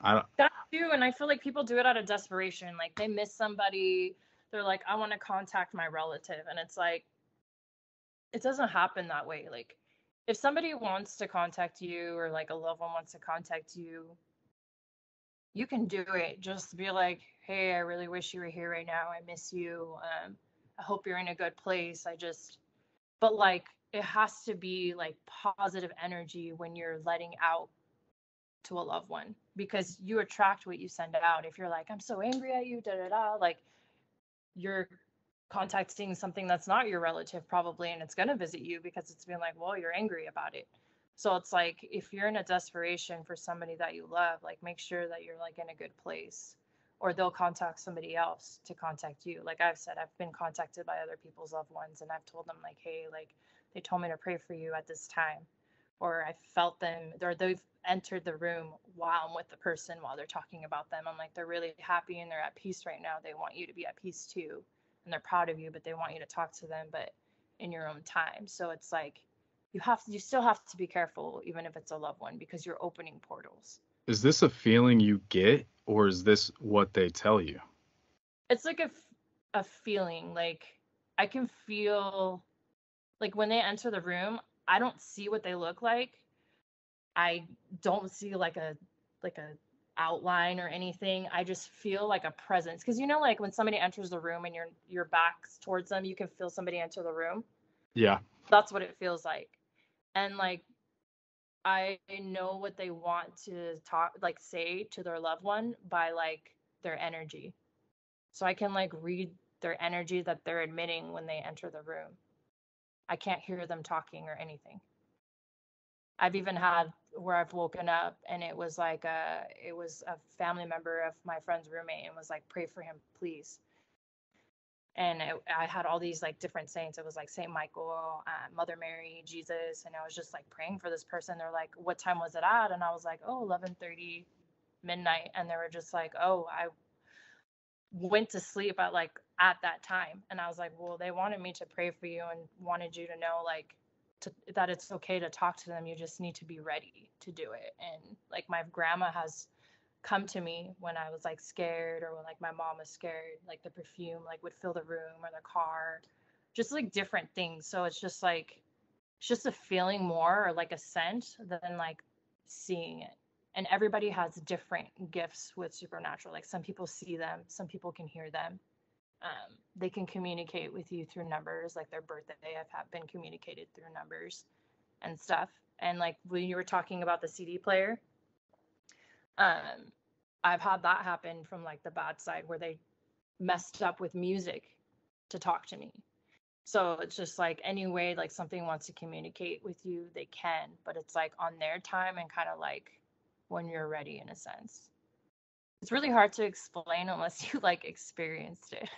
That too, and I feel like people do it out of desperation. Like they miss somebody, they're like, I want to contact my relative, and it's like, it doesn't happen that way. Like if somebody wants to contact you, or like a loved one wants to contact you, you can do it. Just be like, hey, I really wish you were here right now. I miss you. I hope you're in a good place. But like, it has to be like positive energy when you're letting out to a loved one, because you attract what you send out. If you're like, I'm so angry at you, da da da, like you're contacting something that's not your relative probably, and it's going to visit you because it's been like, well, you're angry about it. So it's like, if you're in a desperation for somebody that you love, like make sure that you're like in a good place, or they'll contact somebody else to contact you. Like I've said, I've been contacted by other people's loved ones, and I've told them like, hey, like they told me to pray for you at this time, or I felt them, or they've entered the room while I'm with the person while they're talking about them. I'm like, they're really happy and they're at peace right now. They want you to be at peace too, and they're proud of you, but they want you to talk to them, but in your own time. So it's like, you still have to be careful, even if it's a loved one, because you're opening portals. Is this a feeling you get, or is this what they tell you? It's like a feeling. Like I can feel, like when they enter the room, I don't see what they look like. I don't see like a outline or anything. I just feel like a presence. Because like when somebody enters the room and your back's towards them, you can feel somebody enter the room. Yeah. That's what it feels like. And like I know what they want to say to their loved one by like their energy. So I can like read their energy that they're admitting when they enter the room. I can't hear them talking or anything. I've even had where I've woken up and it was like it was a family member of my friend's roommate, and was like, pray for him, please. And I had all these like different saints. It was like Saint Michael, Mother Mary, Jesus, and I was just like praying for this person. They're like, what time was it at? And I was like, oh, 11:30 midnight. And they were just like, oh, I went to sleep at that time. And I was like, well, they wanted me to pray for you and wanted you to know like that it's okay to talk to them. You just need to be ready to do it. And like my grandma has come to me when I was like scared, or when like my mom was scared, like the perfume like would fill the room or the car, just like different things. So it's just a feeling more, or like a scent, than like seeing it. And everybody has different gifts with supernatural. Like some people see them, some people can hear them. They can communicate with you through numbers, like their birthday have been communicated through numbers and stuff. And like when you were talking about the CD player, I've had that happen from like the bad side, where they messed up with music to talk to me. So it's just like any way like something wants to communicate with you, they can, but it's like on their time and kind of like when you're ready, in a sense. It's really hard to explain unless you like experienced it.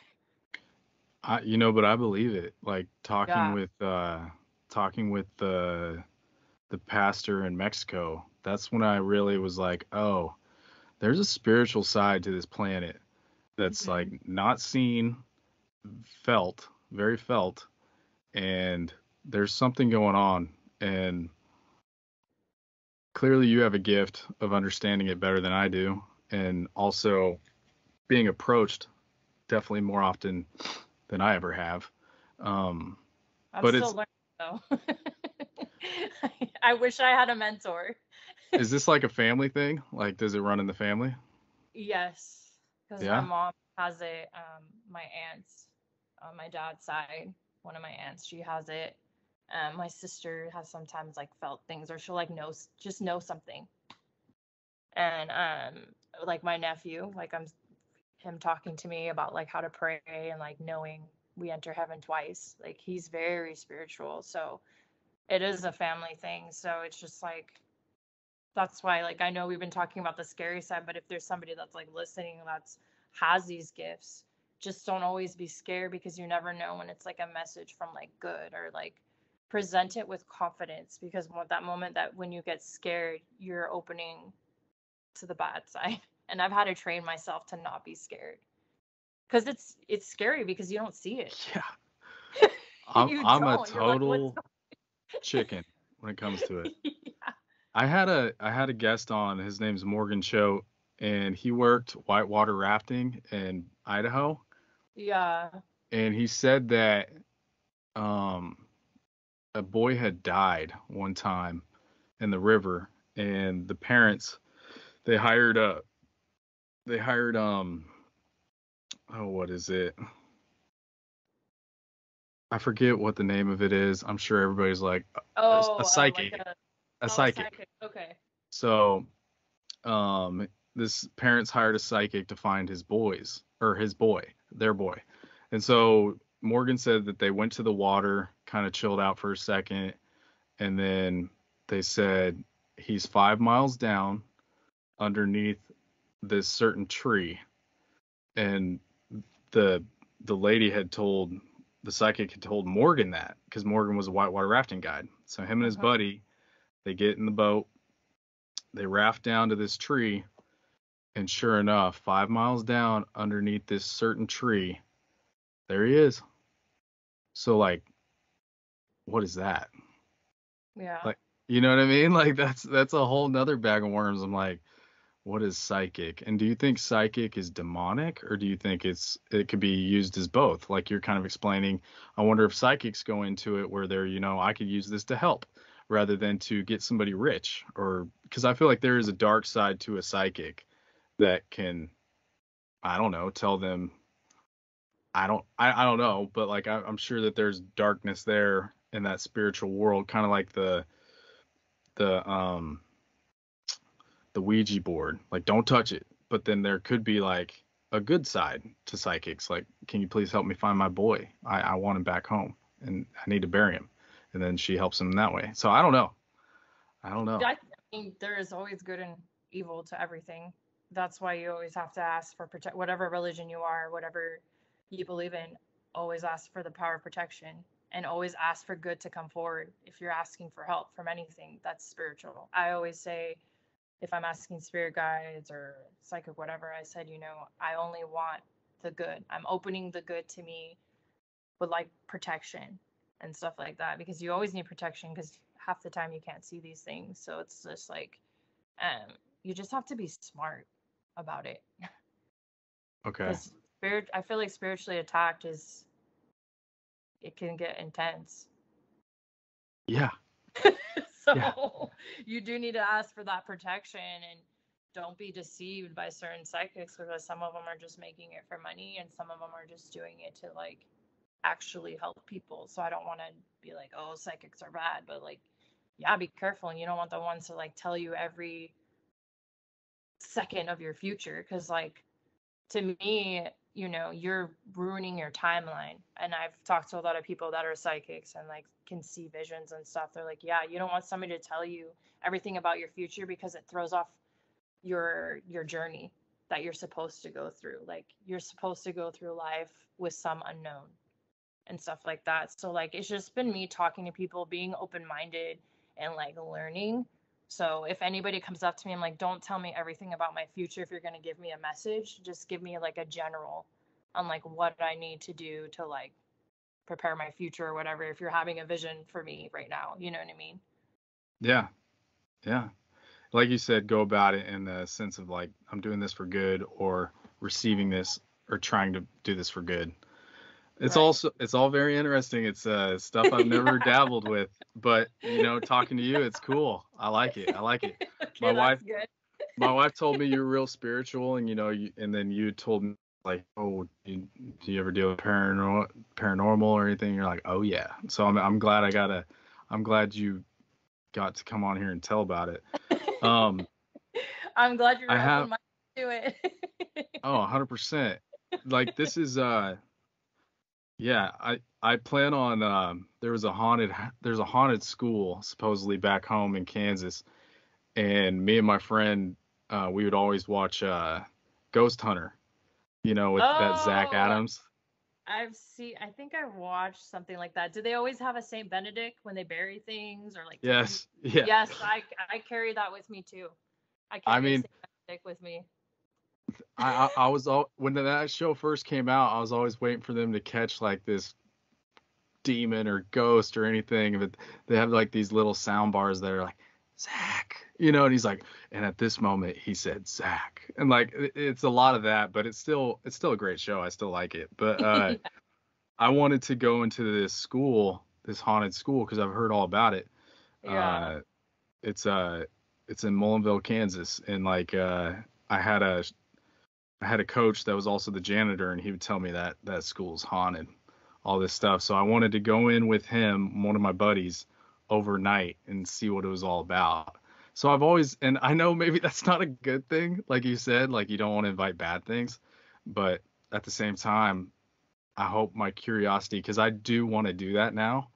But I believe it. Like talking Yeah. with the pastor in Mexico, that's when I really was like, oh, there's a spiritual side to this planet that's like not seen, felt, very felt, and there's something going on. And clearly you have a gift of understanding it better than I do, and also being approached definitely more often than I ever have. I'm still learning though. I wish I had a mentor. Is this like a family thing? Like, does it run in the family? Yes, because my Yeah. mom has it. My aunts on my dad's side, one of my aunts, she has it. My sister has sometimes like felt things, or she'll like just know something. And like my nephew, like him talking to me about like how to pray and like knowing we enter heaven twice. Like he's very spiritual, so it is a family thing. So it's just like that's why like I know we've been talking about the scary side, but if there's somebody that's like listening that's has these gifts, just don't always be scared, because you never know when it's like a message from like good, or like present it with confidence, because that moment that when you get scared, you're opening to the bad side. And I've had to train myself to not be scared, because it's scary because you don't see it. Yeah. You I'm a don't. You're like, what's total chicken when it comes to it. yeah. I had a guest on. His name's Morgan Cho, and he worked whitewater rafting in Idaho. Yeah. And he said that um, a boy had died one time in the river, and the parents they hired oh, what is it? I forget what the name of it is. I'm sure everybody's like a Like psychic, a a a psychic. psychic. Okay. So this parents hired a psychic to find his boys, or his boy, their boy. And so Morgan said that they went to the water, kind of chilled out for a second, and then they said he's 5 miles down underneath this certain tree. And the the lady had told the psychic had told Morgan that, because Morgan was a whitewater rafting guide. So him and his Uh-huh. buddy, they get in the boat, they raft down to this tree, and sure enough, 5 miles down underneath this certain tree, there he is. So like, what is that? Yeah. Like, you know what I mean? Like that's a whole nother bag of worms. I'm like, what is psychic? And do you think psychic is demonic, or do you think it could be used as both? Like you're kind of explaining, I wonder if psychics go into it where they're, I could use this to help rather than to get somebody rich, or because I feel like there is a dark side to a psychic that can, I don't know, tell them I don't know, but like I'm sure that there's darkness there in that spiritual world, kind of like the the Ouija board. Like, don't touch it. But then there could be like a good side to psychics. Like, can you please help me find my boy? I want him back home, and I need to bury him. And then she helps him that way. So I don't know. I don't know. I think there is always good and evil to everything. That's why you always have to ask for protect, whatever religion you are, whatever you believe in, always ask for the power of protection, and always ask for good to come forward. If you're asking for help from anything that's spiritual, I always say, if I'm asking spirit guides or psychic, whatever, I said, I only want the good. I'm opening the good to me with like protection and stuff like that, because you always need protection, because half the time you can't see these things. So it's just like, you just have to be smart about it, Okay. because I feel like spiritually attacked it can get intense. Yeah. So Yeah. you do need to ask for that protection, and don't be deceived by certain psychics, because some of them are just making it for money, and some of them are just doing it to like actually help people. So I don't want to be like, oh, psychics are bad, but like, yeah, be careful. And you don't want the ones to like tell you every second of your future, because like, to me, you're ruining your timeline. And I've talked to a lot of people that are psychics and like can see visions and stuff. They're like, yeah, you don't want somebody to tell you everything about your future, because it throws off your journey that you're supposed to go through. Like, you're supposed to go through life with some unknown and stuff like that. So like, it's just been me talking to people, being open-minded and like learning. So if anybody comes up to me, I'm like, don't tell me everything about my future. If you're going to give me a message, just give me like a general on like what I need to do to like prepare my future or whatever. If you're having a vision for me right now, you know what I mean? Yeah. Yeah. Like you said, go about it in the sense of like, I'm doing this for good, or receiving this, or trying to do this for good. It's Right. also it's all very interesting. It's stuff I've never Yeah. dabbled with, but talking to you, it's cool. I like it. I like it. my wife, that's good. my wife told me you're real spiritual, and and then you told me like, oh, do you ever deal with paranormal or anything? You're like, oh yeah. So I'm glad you got to come on here and tell about it. I'm glad I you're have, open-minded to it. oh, 100%. Like this is yeah, I plan on there's a haunted school supposedly back home in Kansas, and me and my friend we would always watch Ghost Hunter, with that Zach Oh, Adams. I think I've watched something like that. Do they always have a Saint Benedict when they bury things or like take them? Yes, yeah. Yes, I carry that with me too. I I carry a mean, Saint Benedict with me. I was all when that show first came out, I was always waiting for them to catch like this demon or ghost or anything, but they have like these little sound bars that are like Zach, and he's like, and at this moment he said Zach, and like it's a lot of that, but it's still a great show. I still like it, but Yeah. I wanted to go into this haunted school because I've heard all about it. Yeah. Uh, it's in Mullinville, Kansas, and like I had a I had a coach that was also the janitor, and he would tell me that school's haunted, all this stuff. So I wanted to go in with him, one of my buddies, overnight and see what it was all about. So and I know maybe that's not a good thing, like you said, like you don't want to invite bad things, but at the same time, I hope my curiosity, because I do want to do that now,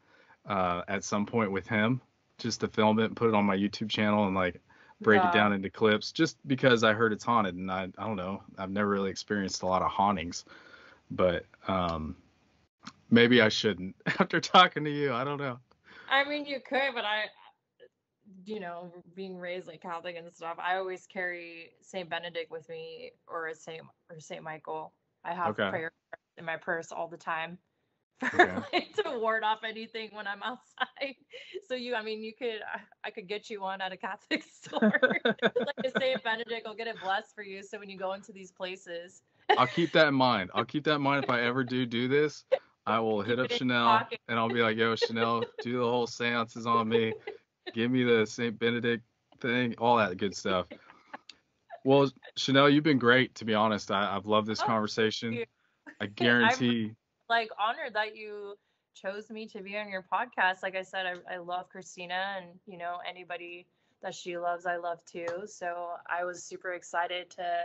at some point with him, just to film it and put it on my YouTube channel and like break it Yeah. down into clips, just because I heard it's haunted, and I don't know, I've never really experienced a lot of hauntings, but maybe I shouldn't after talking to you. I don't know. I mean, you could, but being raised like Catholic and stuff, I always carry Saint Benedict with me or Saint Michael. I have Okay. prayer in my purse all the time for Okay. like to ward off anything when I'm outside. So you could, I could get you one at a Catholic store, like a Saint Benedict. I'll get it blessed for you. So when you go into these places, I'll keep that in mind. I'll keep that in mind if I ever do this. I will hit keep up it in your Chanel pocket. and I'll be like, yo, Chanel, do the whole seances on me. Give me the St. Benedict thing, all that good stuff. Well, Chanel, you've been great, to be honest. I've loved this Oh, conversation. you. I I'm guarantee. like honored that you chose me to be on your podcast. Like I said, I love Christina, and anybody that she loves, I love too. So I was super excited to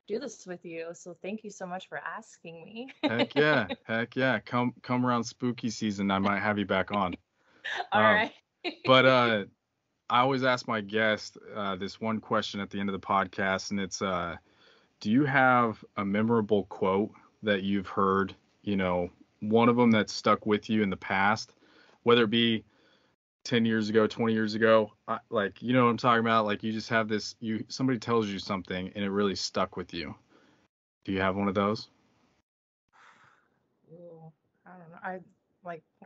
do this with you. So thank you so much for asking me. Heck yeah. Heck yeah. Come around spooky season. I might have you back on. All Um, right. but I always ask my guests this one question at the end of the podcast, and it's do you have a memorable quote that you've heard, one of them that's stuck with you in the past, whether it be 10 years ago, 20 years ago, like, you know what I'm talking about? Like you just have somebody tells you something and it really stuck with you. Do you have one of those? Ooh, I don't know.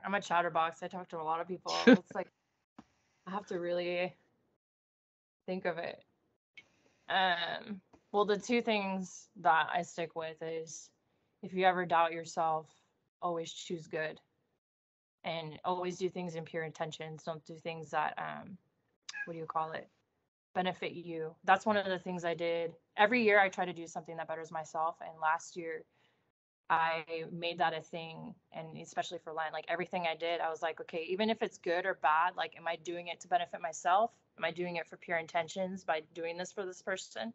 I'm a chatterbox. I talk to a lot of people. It's like I have to really think of it. Well, the two things that I stick with is if you ever doubt yourself, always choose good and always do things in pure intentions. Don't do things that, what do you call it? Benefit you. That's one of the things I did. Every year I try to do something that betters myself. And last year I made that a thing. And especially for Lent, like everything I did, I was like, okay, even if it's good or bad, like, am I doing it to benefit myself? Am I doing it for pure intentions by doing this for this person?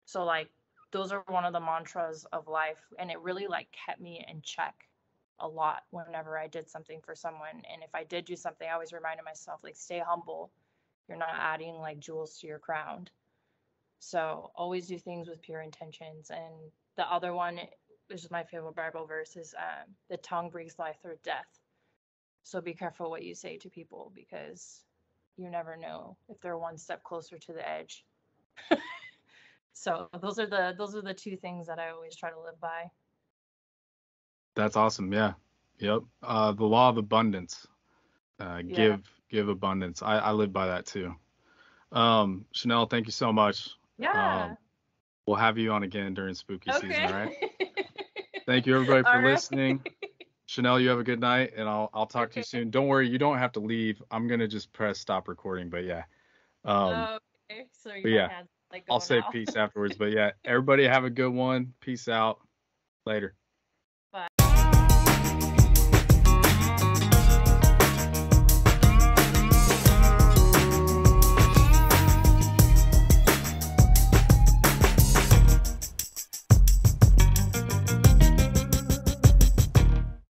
So like those are one of the mantras of life, and it really like kept me in check a lot whenever I did something for someone. And if I did do something, I always reminded myself like stay humble. You're not adding like jewels to your crown. So always do things with pure intentions. And the other one, which is my favorite Bible verse, is the tongue breathes life through death. So be careful what you say to people because you never know if they're one step closer to the edge. So those are the two things that I always try to live by. That's awesome. Yeah. Yep. The law of abundance. Yeah. Give abundance. I live by that too. Chanel, thank you so much. Yeah. We'll have you on again during spooky season, all right? Okay. Thank you everybody for All right. listening. Chanel, you have a good night, and I'll talk to you Okay. soon. Don't worry, you don't have to leave. I'm gonna just press stop recording, but yeah. Um, Oh, Okay, so But my yeah, hands like I'll go say now. peace afterwards. But yeah, everybody have a good one. Peace out. Later.